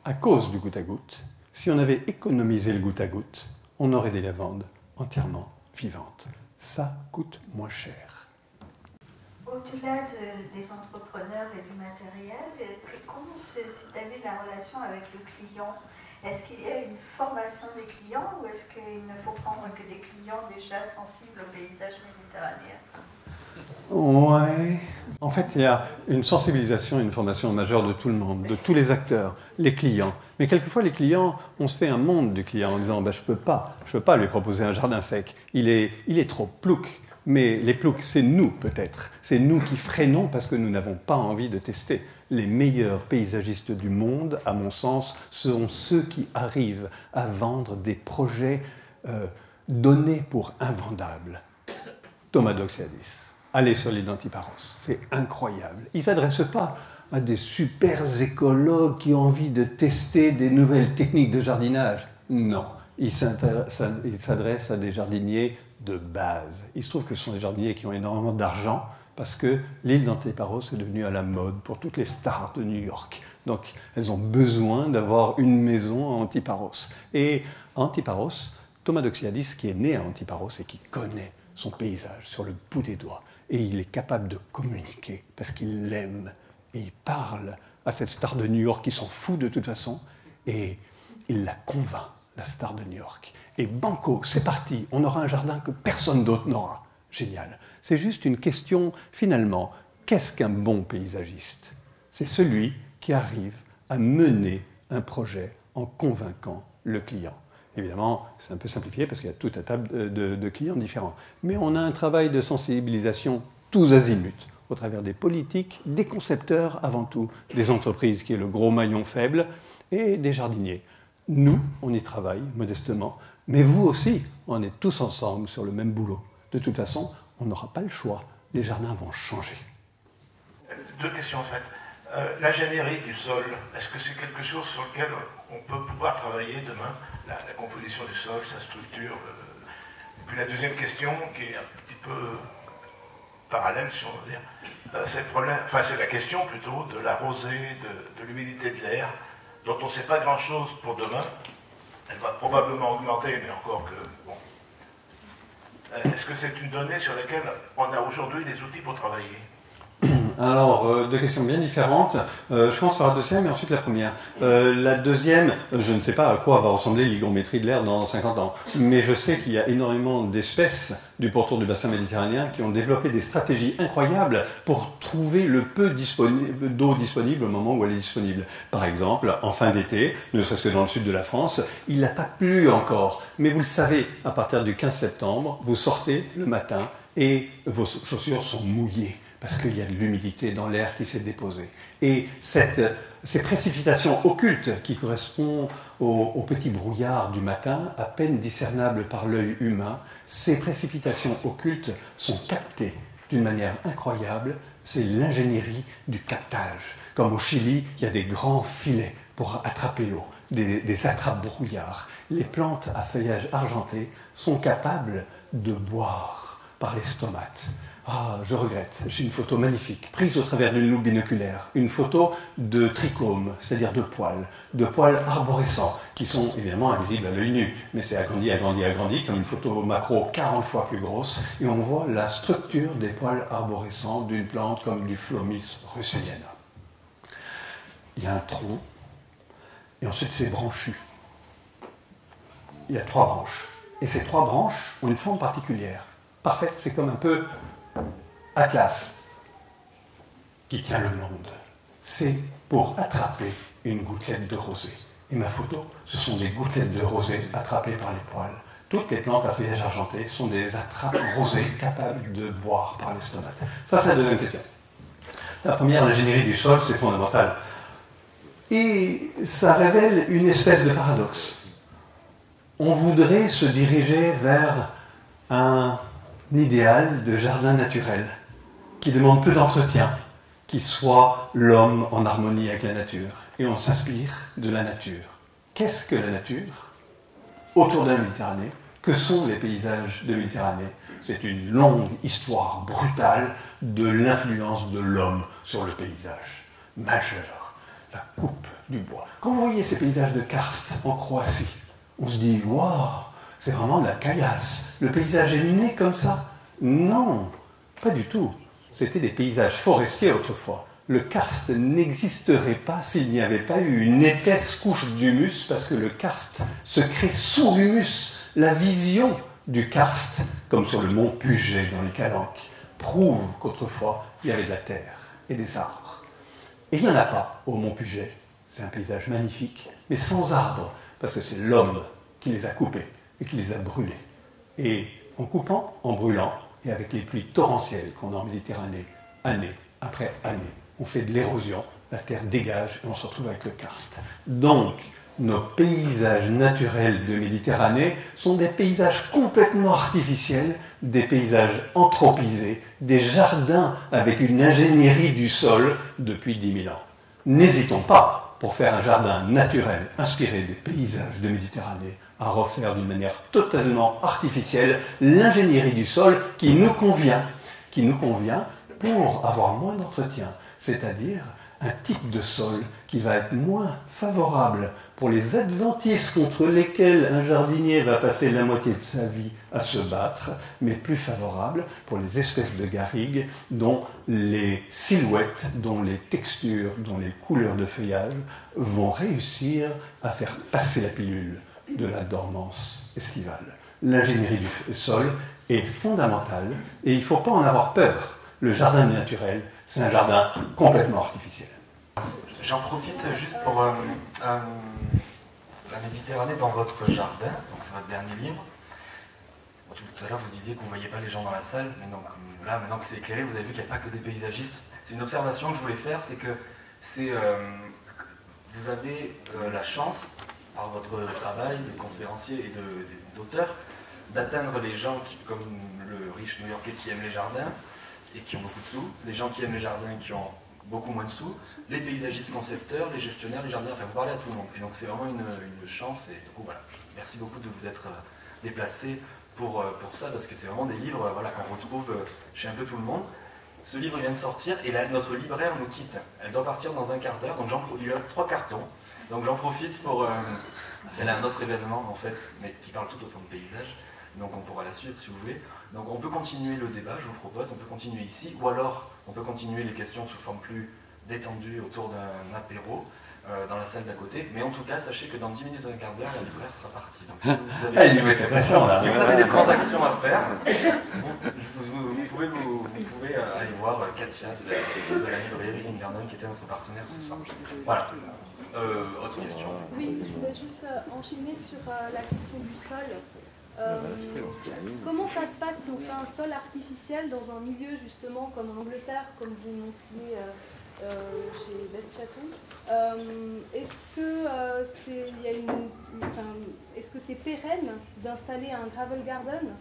à cause du goutte à goutte, si on avait économisé le goutte à goutte, on aurait des lavandes entièrement vivantes. Ça coûte moins cher. Au-delà des entrepreneurs et du matériel, comment s'établit la relation avec le client? Est-ce qu'il y a une formation des clients ou est-ce qu'il ne faut prendre que des clients déjà sensibles au paysage méditerranéen? Ouais. En fait, il y a une sensibilisation et une formation majeure de tout le monde, de tous les acteurs, les clients. Mais quelquefois, les clients, on se fait un monde du client en disant bah, je peux pas lui proposer un jardin sec. Il est trop plouc. Mais les ploucs, c'est nous peut-être. C'est nous qui freinons parce que nous n'avons pas envie de tester. Les meilleurs paysagistes du monde, à mon sens, sont ceux qui arrivent à vendre des projets donnés pour invendables. Thomas Doxiadis. Allez sur l'île d'Antiparos, c'est incroyable. Il ne s'adresse pas à des super écologues qui ont envie de tester des nouvelles techniques de jardinage. Non, il s'adresse à des jardiniers de base. Il se trouve que ce sont des jardiniers qui ont énormément d'argent parce que l'île d'Antiparos est devenue à la mode pour toutes les stars de New York. Donc, elles ont besoin d'avoir une maison à Antiparos. Et à Antiparos, Thomas Doxiadis, qui est né à Antiparos et qui connaît son paysage sur le bout des doigts, et il est capable de communiquer parce qu'il l'aime. Et il parle à cette star de New York qui s'en fout de toute façon, et il la convainc, la star de New York. Et banco, c'est parti, on aura un jardin que personne d'autre n'aura. Génial. C'est juste une question, finalement, qu'est-ce qu'un bon paysagiste? C'est celui qui arrive à mener un projet en convainquant le client. Évidemment, c'est un peu simplifié parce qu'il y a tout un tas de clients différents. Mais on a un travail de sensibilisation tous azimuts, au travers des politiques, des concepteurs avant tout, des entreprises qui est le gros maillon faible, et des jardiniers. Nous, on y travaille modestement, mais vous aussi, on est tous ensemble sur le même boulot. De toute façon, on n'aura pas le choix. Les jardins vont changer. Deux questions en fait. L'ingénierie du sol, est-ce que c'est quelque chose sur lequel on peut pouvoir travailler demain, la composition du sol, sa structure Et puis la deuxième question, qui est un petit peu parallèle, si on veut dire, c'est la question plutôt de la rosée, de l'humidité de l'air, dont on ne sait pas grand-chose pour demain. Elle va probablement augmenter, mais encore que... Bon. Est-ce que c'est une donnée sur laquelle on a aujourd'hui des outils pour travailler ? Alors, deux questions bien différentes. Je commence par la deuxième et ensuite la première. La deuxième, je ne sais pas à quoi va ressembler l'hygrométrie de l'air dans 50 ans, mais je sais qu'il y a énormément d'espèces du pourtour du bassin méditerranéen qui ont développé des stratégies incroyables pour trouver le peu d'eau disponible au moment où elle est disponible. Par exemple, en fin d'été, ne serait-ce que dans le sud de la France, il n'a pas plu encore. Mais vous le savez, à partir du 15 septembre, vous sortez le matin et vos chaussures sont mouillées, parce qu'il y a de l'humidité dans l'air qui s'est déposé. Et ces précipitations occultes qui correspondent au petit brouillard du matin, à peine discernables par l'œil humain, ces précipitations occultes sont captées d'une manière incroyable. C'est l'ingénierie du captage. Comme au Chili, il y a des grands filets pour attraper l'eau, des attrape-brouillards. Les plantes à feuillage argenté sont capables de boire par les stomates. Ah, je regrette, j'ai une photo magnifique, prise au travers d'une loupe binoculaire, une photo de trichomes, c'est-à-dire de poils arborescents, qui sont évidemment invisibles à l'œil nu, mais c'est agrandi, agrandi, agrandi, comme une photo macro 40 fois plus grosse, et on voit la structure des poils arborescents d'une plante comme du Phlomis russellana. Il y a un tronc, et ensuite c'est branchu. Il y a 3 branches, et ces 3 branches ont une forme particulière. Parfaite, c'est comme un peu Atlas qui tient le monde. C'est pour attraper une gouttelette de rosée. Et ma photo, ce sont des gouttelettes de rosée attrapées par les poils. Toutes les plantes à feuillage argenté sont des attrapes rosées capables de boire par les stomates. Ça, c'est la deuxième question. La première, l'ingénierie du sol, c'est fondamental. Et ça révèle une espèce de paradoxe. On voudrait se diriger vers un idéal de jardin naturel qui demande peu d'entretien, qui soit l'homme en harmonie avec la nature. Et on s'inspire de la nature. Qu'est-ce que la nature ? Autour de la Méditerranée, que sont les paysages de Méditerranée ? C'est une longue histoire brutale de l'influence de l'homme sur le paysage. Majeur, la coupe du bois. Quand vous voyez ces paysages de karst en Croatie, on se dit « Waouh, c'est vraiment de la caillasse. Le paysage est né comme ça ?» Non, pas du tout. C'était des paysages forestiers autrefois. Le karst n'existerait pas s'il n'y avait pas eu une épaisse couche d'humus, parce que le karst se crée sous l'humus. La vision du karst, comme sur le mont Puget dans les Calanques, prouve qu'autrefois, il y avait de la terre et des arbres. Et il n'y en a pas au mont Puget. C'est un paysage magnifique, mais sans arbres, parce que c'est l'homme qui les a coupés et qui les a brûlés. Et en coupant, en brûlant, et avec les pluies torrentielles qu'on a en Méditerranée, année après année, on fait de l'érosion, la terre dégage et on se retrouve avec le karst. Donc, nos paysages naturels de Méditerranée sont des paysages complètement artificiels, des paysages anthropisés, des jardins avec une ingénierie du sol depuis 10 000 ans. N'hésitons pas, pour faire un jardin naturel inspiré des paysages de Méditerranée, à refaire d'une manière totalement artificielle l'ingénierie du sol qui nous convient pour avoir moins d'entretien, c'est-à-dire un type de sol qui va être moins favorable pour les adventices contre lesquels un jardinier va passer la moitié de sa vie à se battre, mais plus favorable pour les espèces de garrigues dont les silhouettes, dont les textures, dont les couleurs de feuillage vont réussir à faire passer la pilule de la dormance estivale. L'ingénierie du sol est fondamentale et il ne faut pas en avoir peur. Le jardin naturel, c'est un jardin complètement artificiel. J'en profite juste pour la Méditerranée dans votre jardin, donc c'est votre dernier livre. Tout à l'heure, vous disiez que vous ne voyez pas les gens dans la salle, mais non, là, maintenant que c'est éclairé, vous avez vu qu'il n'y a pas que des paysagistes. C'est une observation que je voulais faire, c'est que vous avez la chance, par votre travail de conférencier et d'auteur, d'atteindre les gens comme le riche New-Yorkais qui aime les jardins et qui ont beaucoup de sous, les gens qui aiment les jardins et qui ont beaucoup moins de sous, les paysagistes concepteurs, les gestionnaires, les jardiniers, enfin vous parlez à tout le monde. Et donc c'est vraiment une chance, et du coup voilà, merci beaucoup de vous être déplacé pour ça, parce que c'est vraiment des livres voilà, qu'on retrouve chez un peu tout le monde. Ce livre vient de sortir, et là, notre libraire nous quitte. Elle doit partir dans un quart d'heure, donc il lui reste 3 cartons. Donc j'en profite pour... parce qu'elle a un autre événement, en fait, mais qui parle tout autant de paysages. Donc on pourra la suite si vous voulez. Donc on peut continuer le débat, je vous propose, on peut continuer ici, ou alors on peut continuer les questions sous forme plus détendue autour d'un apéro dans la salle d'à côté. Mais en tout cas, sachez que dans 10 minutes, un quart d'heure, la libraire sera partie. Donc si vous avez des transactions à faire, vous pouvez aller voir Katia de la librairie Invernon qui était notre partenaire ce soir. Voilà. Autre question. Oui, je voulais juste enchaîner sur la question du sol. Comment ça se passe si on fait un sol artificiel dans un milieu justement comme en Angleterre, comme vous montriez chez Westchâteau? Est-ce que c'est pérenne d'installer un gravel garden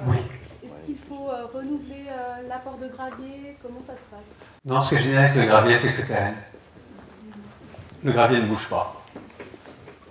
oui. Est-ce qu'il faut renouveler l'apport de gravier? Comment ça se passe? Non, ce qui est génial avec le gravier, c'est que c'est pérenne. Le gravier ne bouge pas.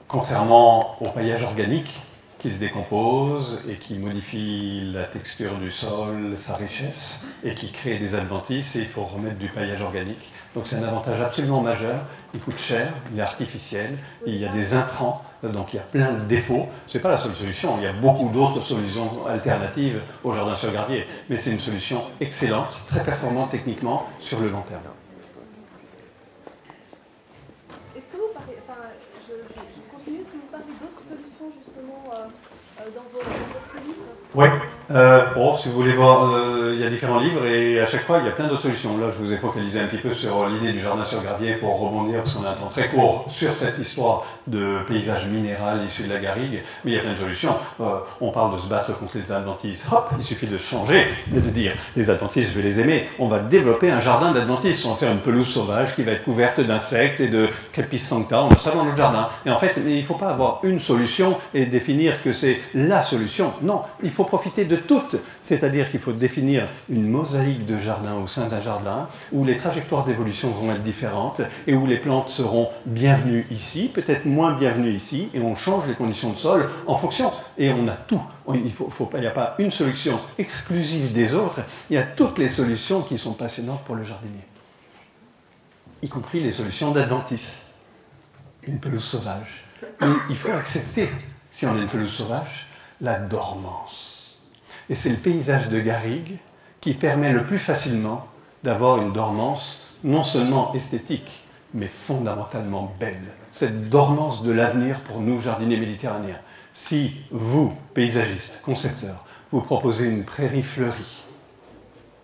Contrairement au paillage organique, qui se décompose et qui modifie la texture du sol, sa richesse, et qui crée des adventices, et il faut remettre du paillage organique. Donc c'est un avantage absolument majeur. Il coûte cher, il est artificiel, il y a des intrants, donc il y a plein de défauts. Ce n'est pas la seule solution, il y a beaucoup d'autres solutions alternatives au jardin sur gravier, mais c'est une solution excellente, très performante techniquement sur le long terme. Est-ce que vous parlez, je continue, est-ce que vous parlez d'autres solutions justement dans votre livre? Oui. Si vous voulez voir, il y a différents livres et à chaque fois il y a plein d'autres solutions. Là je vous ai focalisé un petit peu sur l'idée du jardin sur gravier pour rebondir, parce qu'on a un temps très court sur cette histoire de paysage minéral issu de la garrigue, mais il y a plein de solutions. On parle de se battre contre les adventices, hop, il suffit de changer et de dire les adventices je vais les aimer, on va développer un jardin d'adventices, on va faire une pelouse sauvage qui va être couverte d'insectes et de crepis sancta, on va ça dans notre jardin. Et en fait il ne faut pas avoir une solution et définir que c'est la solution, non, il faut profiter de toutes, c'est-à-dire qu'il faut définir une mosaïque de jardin au sein d'un jardin où les trajectoires d'évolution vont être différentes et où les plantes seront bienvenues ici, peut-être moins bienvenues ici, et on change les conditions de sol en fonction. Et on a tout. Il n'y a pas une solution exclusive des autres, il y a toutes les solutions qui sont passionnantes pour le jardinier, y compris les solutions d'adventice. Une pelouse sauvage. Et il faut accepter, si on a une pelouse sauvage, la dormance. Et c'est le paysage de garrigue qui permet le plus facilement d'avoir une dormance non seulement esthétique, mais fondamentalement belle. Cette dormance de l'avenir pour nous, jardiniers méditerranéens. Si vous, paysagistes, concepteurs, vous proposez une prairie fleurie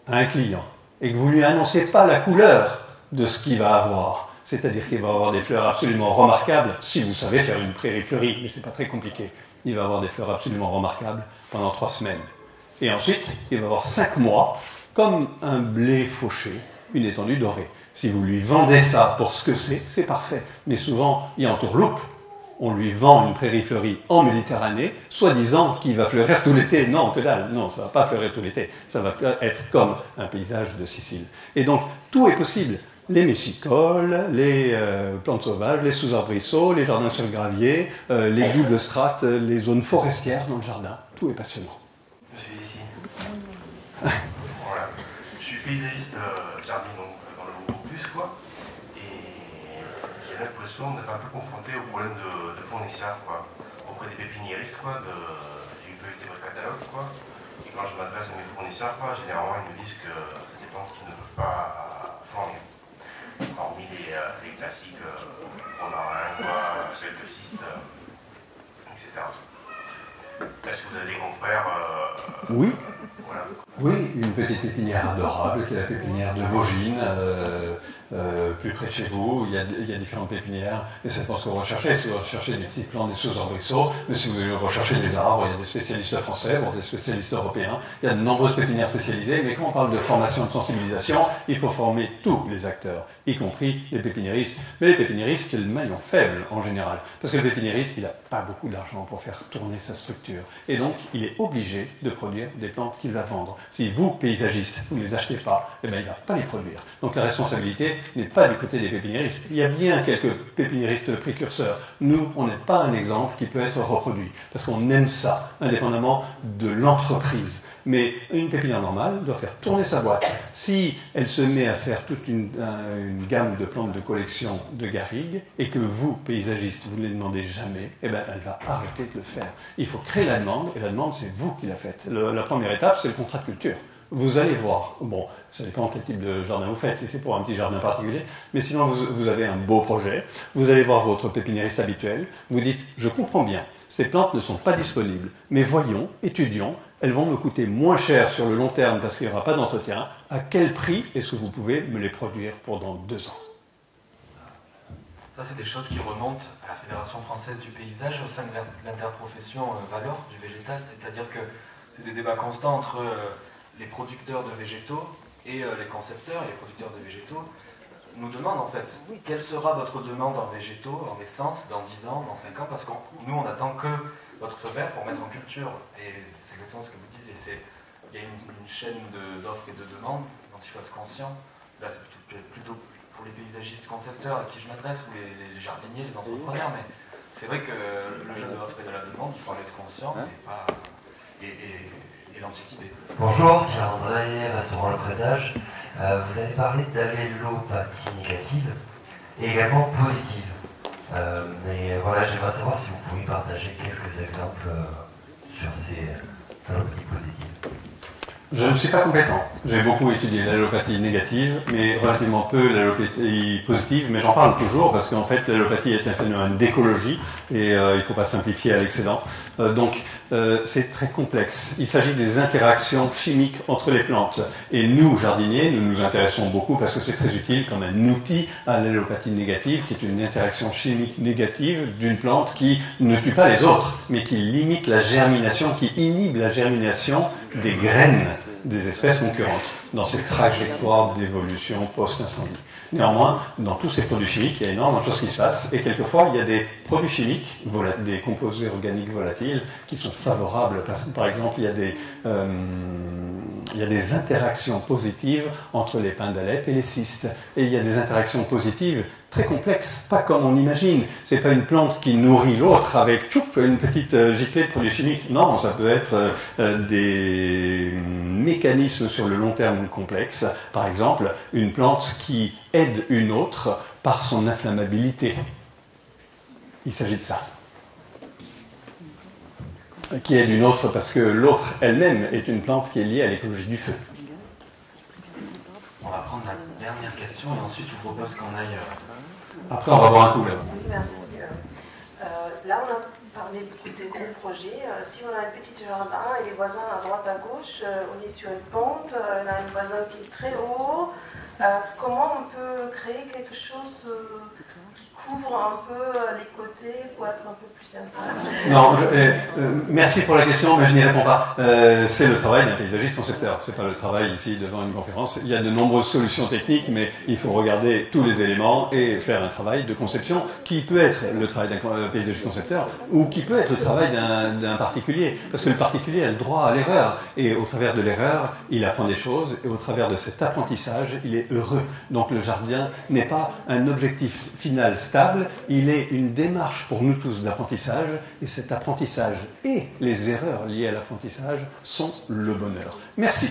à un client et que vous ne lui annoncez pas la couleur de ce qu'il va avoir, c'est-à-dire qu'il va avoir des fleurs absolument remarquables, si vous savez faire une prairie fleurie, mais ce n'est pas très compliqué, il va avoir des fleurs absolument remarquables pendant 3 semaines. Et ensuite, il va avoir 5 mois, comme un blé fauché, une étendue dorée. Si vous lui vendez ça pour ce que c'est parfait. Mais souvent, il y a en tourloupe, on lui vend une prairie fleurie en Méditerranée, soi-disant qu'il va fleurir tout l'été. Non, que dalle, non, ça ne va pas fleurir tout l'été. Ça va être comme un paysage de Sicile. Et donc, tout est possible. Les messicoles, les plantes sauvages, les sous-arbrisseaux, les jardins sur gravier, les doubles strates, les zones forestières dans le jardin. Tout est passionnant. Je suis ici. Voilà. Je suis paysagiste jardin dans le Vaucluse, quoi. Et j'ai l'impression d'être un peu confronté au problème de fournisseurs, quoi. Auprès des pépiniéristes, quoi, du PET votre catalogue, quoi. Et quand je m'adresse à mes fournisseurs, quoi, généralement ils me disent que c'est des plantes qui ne peuvent pas fournir. Hormis les classiques, romarin, quoi, quelques cystes, etc. Est-ce que vous avez des confrères Oui. Voilà. Oui, une petite pépinière adorable, qui est la pépinière de Vaugines, plus près de chez vous. Il y a différentes pépinières, et ça dépend ce que vous recherchez. Si vous recherchez des petites plantes, des sous-arbrisseaux, mais si vous recherchez des arbres, il y a des spécialistes français, des spécialistes européens. Il y a de nombreuses pépinières spécialisées, mais quand on parle de formation et de sensibilisation, il faut former tous les acteurs, y compris les pépiniéristes. Mais les pépiniéristes, c'est le maillon faible en général, parce que le pépiniériste, il n'a pas beaucoup d'argent pour faire tourner sa structure. Et donc, il est obligé de produire des plantes qu'il va vendre. Si vous, paysagistes, vous ne les achetez pas, eh bien, il ne va pas les produire. Donc la responsabilité n'est pas du côté des pépiniéristes. Il y a bien quelques pépiniéristes précurseurs. Nous, on n'est pas un exemple qui peut être reproduit, parce qu'on aime ça, indépendamment de l'entreprise. Mais une pépinière normale doit faire tourner sa boîte. Si elle se met à faire toute une gamme de plantes de collection de garrigues, et que vous, paysagistes, vous ne les demandez jamais, eh ben, elle va arrêter de le faire. Il faut créer la demande, et la demande, c'est vous qui la faites. La première étape, c'est le contrat de culture. Vous allez voir, bon, ça dépend quel type de jardin vous faites, si c'est pour un petit jardin particulier, mais sinon vous avez un beau projet, vous allez voir votre pépiniériste habituel, vous dites, je comprends bien, ces plantes ne sont pas disponibles, mais voyons, étudions, elles vont me coûter moins cher sur le long terme parce qu'il n'y aura pas d'entretien, à quel prix est-ce que vous pouvez me les produire pendant 2 ans? Ça, c'est des choses qui remontent à la Fédération française du paysage au sein de l'interprofession valeur du végétal, c'est-à-dire que c'est des débats constants entre les producteurs de végétaux et les concepteurs et les producteurs de végétaux nous demandent en fait quelle sera votre demande en végétaux, en essence, dans 10 ans, dans 5 ans, parce que nous on attend que votre feu vert pour mettre en culture. Et c'est exactement ce que vous disiez, il y a une chaîne d'offres et de demandes dont il faut être conscient. Là c'est plutôt pour les paysagistes concepteurs à qui je m'adresse, ou les jardiniers, les entrepreneurs, mais c'est vrai que le jeu de l'offre et de la demande, il faut en être conscient et l'anticiper. Bonjour, Pierre-André, restaurant Le Présage. Vous avez parlé d'allélopathie négative et également positive. Mais voilà, j'aimerais savoir si vous pouvez partager quelques exemples sur ces allélopathies positives. Je ne suis pas compétent. J'ai beaucoup étudié l'allopathie négative, mais relativement peu l'allopathie positive, mais j'en parle toujours parce qu'en fait l'allopathie est un phénomène d'écologie et il ne faut pas simplifier à l'excédent. Donc c'est très complexe. Il s'agit des interactions chimiques entre les plantes. Et nous, jardiniers, nous nous intéressons beaucoup parce que c'est très utile comme un outil à l'allopathie négative, qui est une interaction chimique négative d'une plante qui ne tue pas les autres, mais qui limite la germination, qui inhibe la germination des graines des espèces concurrentes dans cette trajectoire d'évolution post-incendie. Néanmoins, dans tous ces produits chimiques, il y a énormément de choses qui se passent, et quelquefois, il y a des produits chimiques, des composés organiques volatiles, qui sont favorables. Par exemple, il y a des interactions positives entre les pins d'Alep et les cystes. Et il y a des interactions positives très complexes, pas comme on imagine. C'est pas une plante qui nourrit l'autre avec une petite giclée de produits chimiques. Non, ça peut être des mécanismes sur le long terme complexes. Par exemple, une plante qui aide une autre par son inflammabilité. Il s'agit de ça. Qui aide une autre parce que l'autre elle-même est une plante qui est liée à l'écologie du feu. On va prendre la dernière question et ensuite je vous propose qu'on aille... Après on va boire un coup là. Merci. Là on a parlé beaucoup des gros projets. Si on a un petit jardin et les voisins à droite à gauche, on est sur une pente, on a un voisin qui est très haut. Comment on peut créer quelque chose qui couvre un peu les côtés pour être un peu plus intéressant? Non, merci pour la question, mais je n'y réponds pas. C'est le travail d'un paysagiste concepteur. C'est pas le travail ici devant une conférence. Il y a de nombreuses solutions techniques, mais il faut regarder tous les éléments et faire un travail de conception qui peut être le travail d'un paysagiste concepteur ou qui peut être le travail d'un particulier. Parce que le particulier a le droit à l'erreur. Et au travers de l'erreur, il apprend des choses et au travers de cet apprentissage, il est heureux. Donc le jardin n'est pas un objectif final stable, il est une démarche pour nous tous d'apprentissage, et cet apprentissage et les erreurs liées à l'apprentissage sont le bonheur. Merci.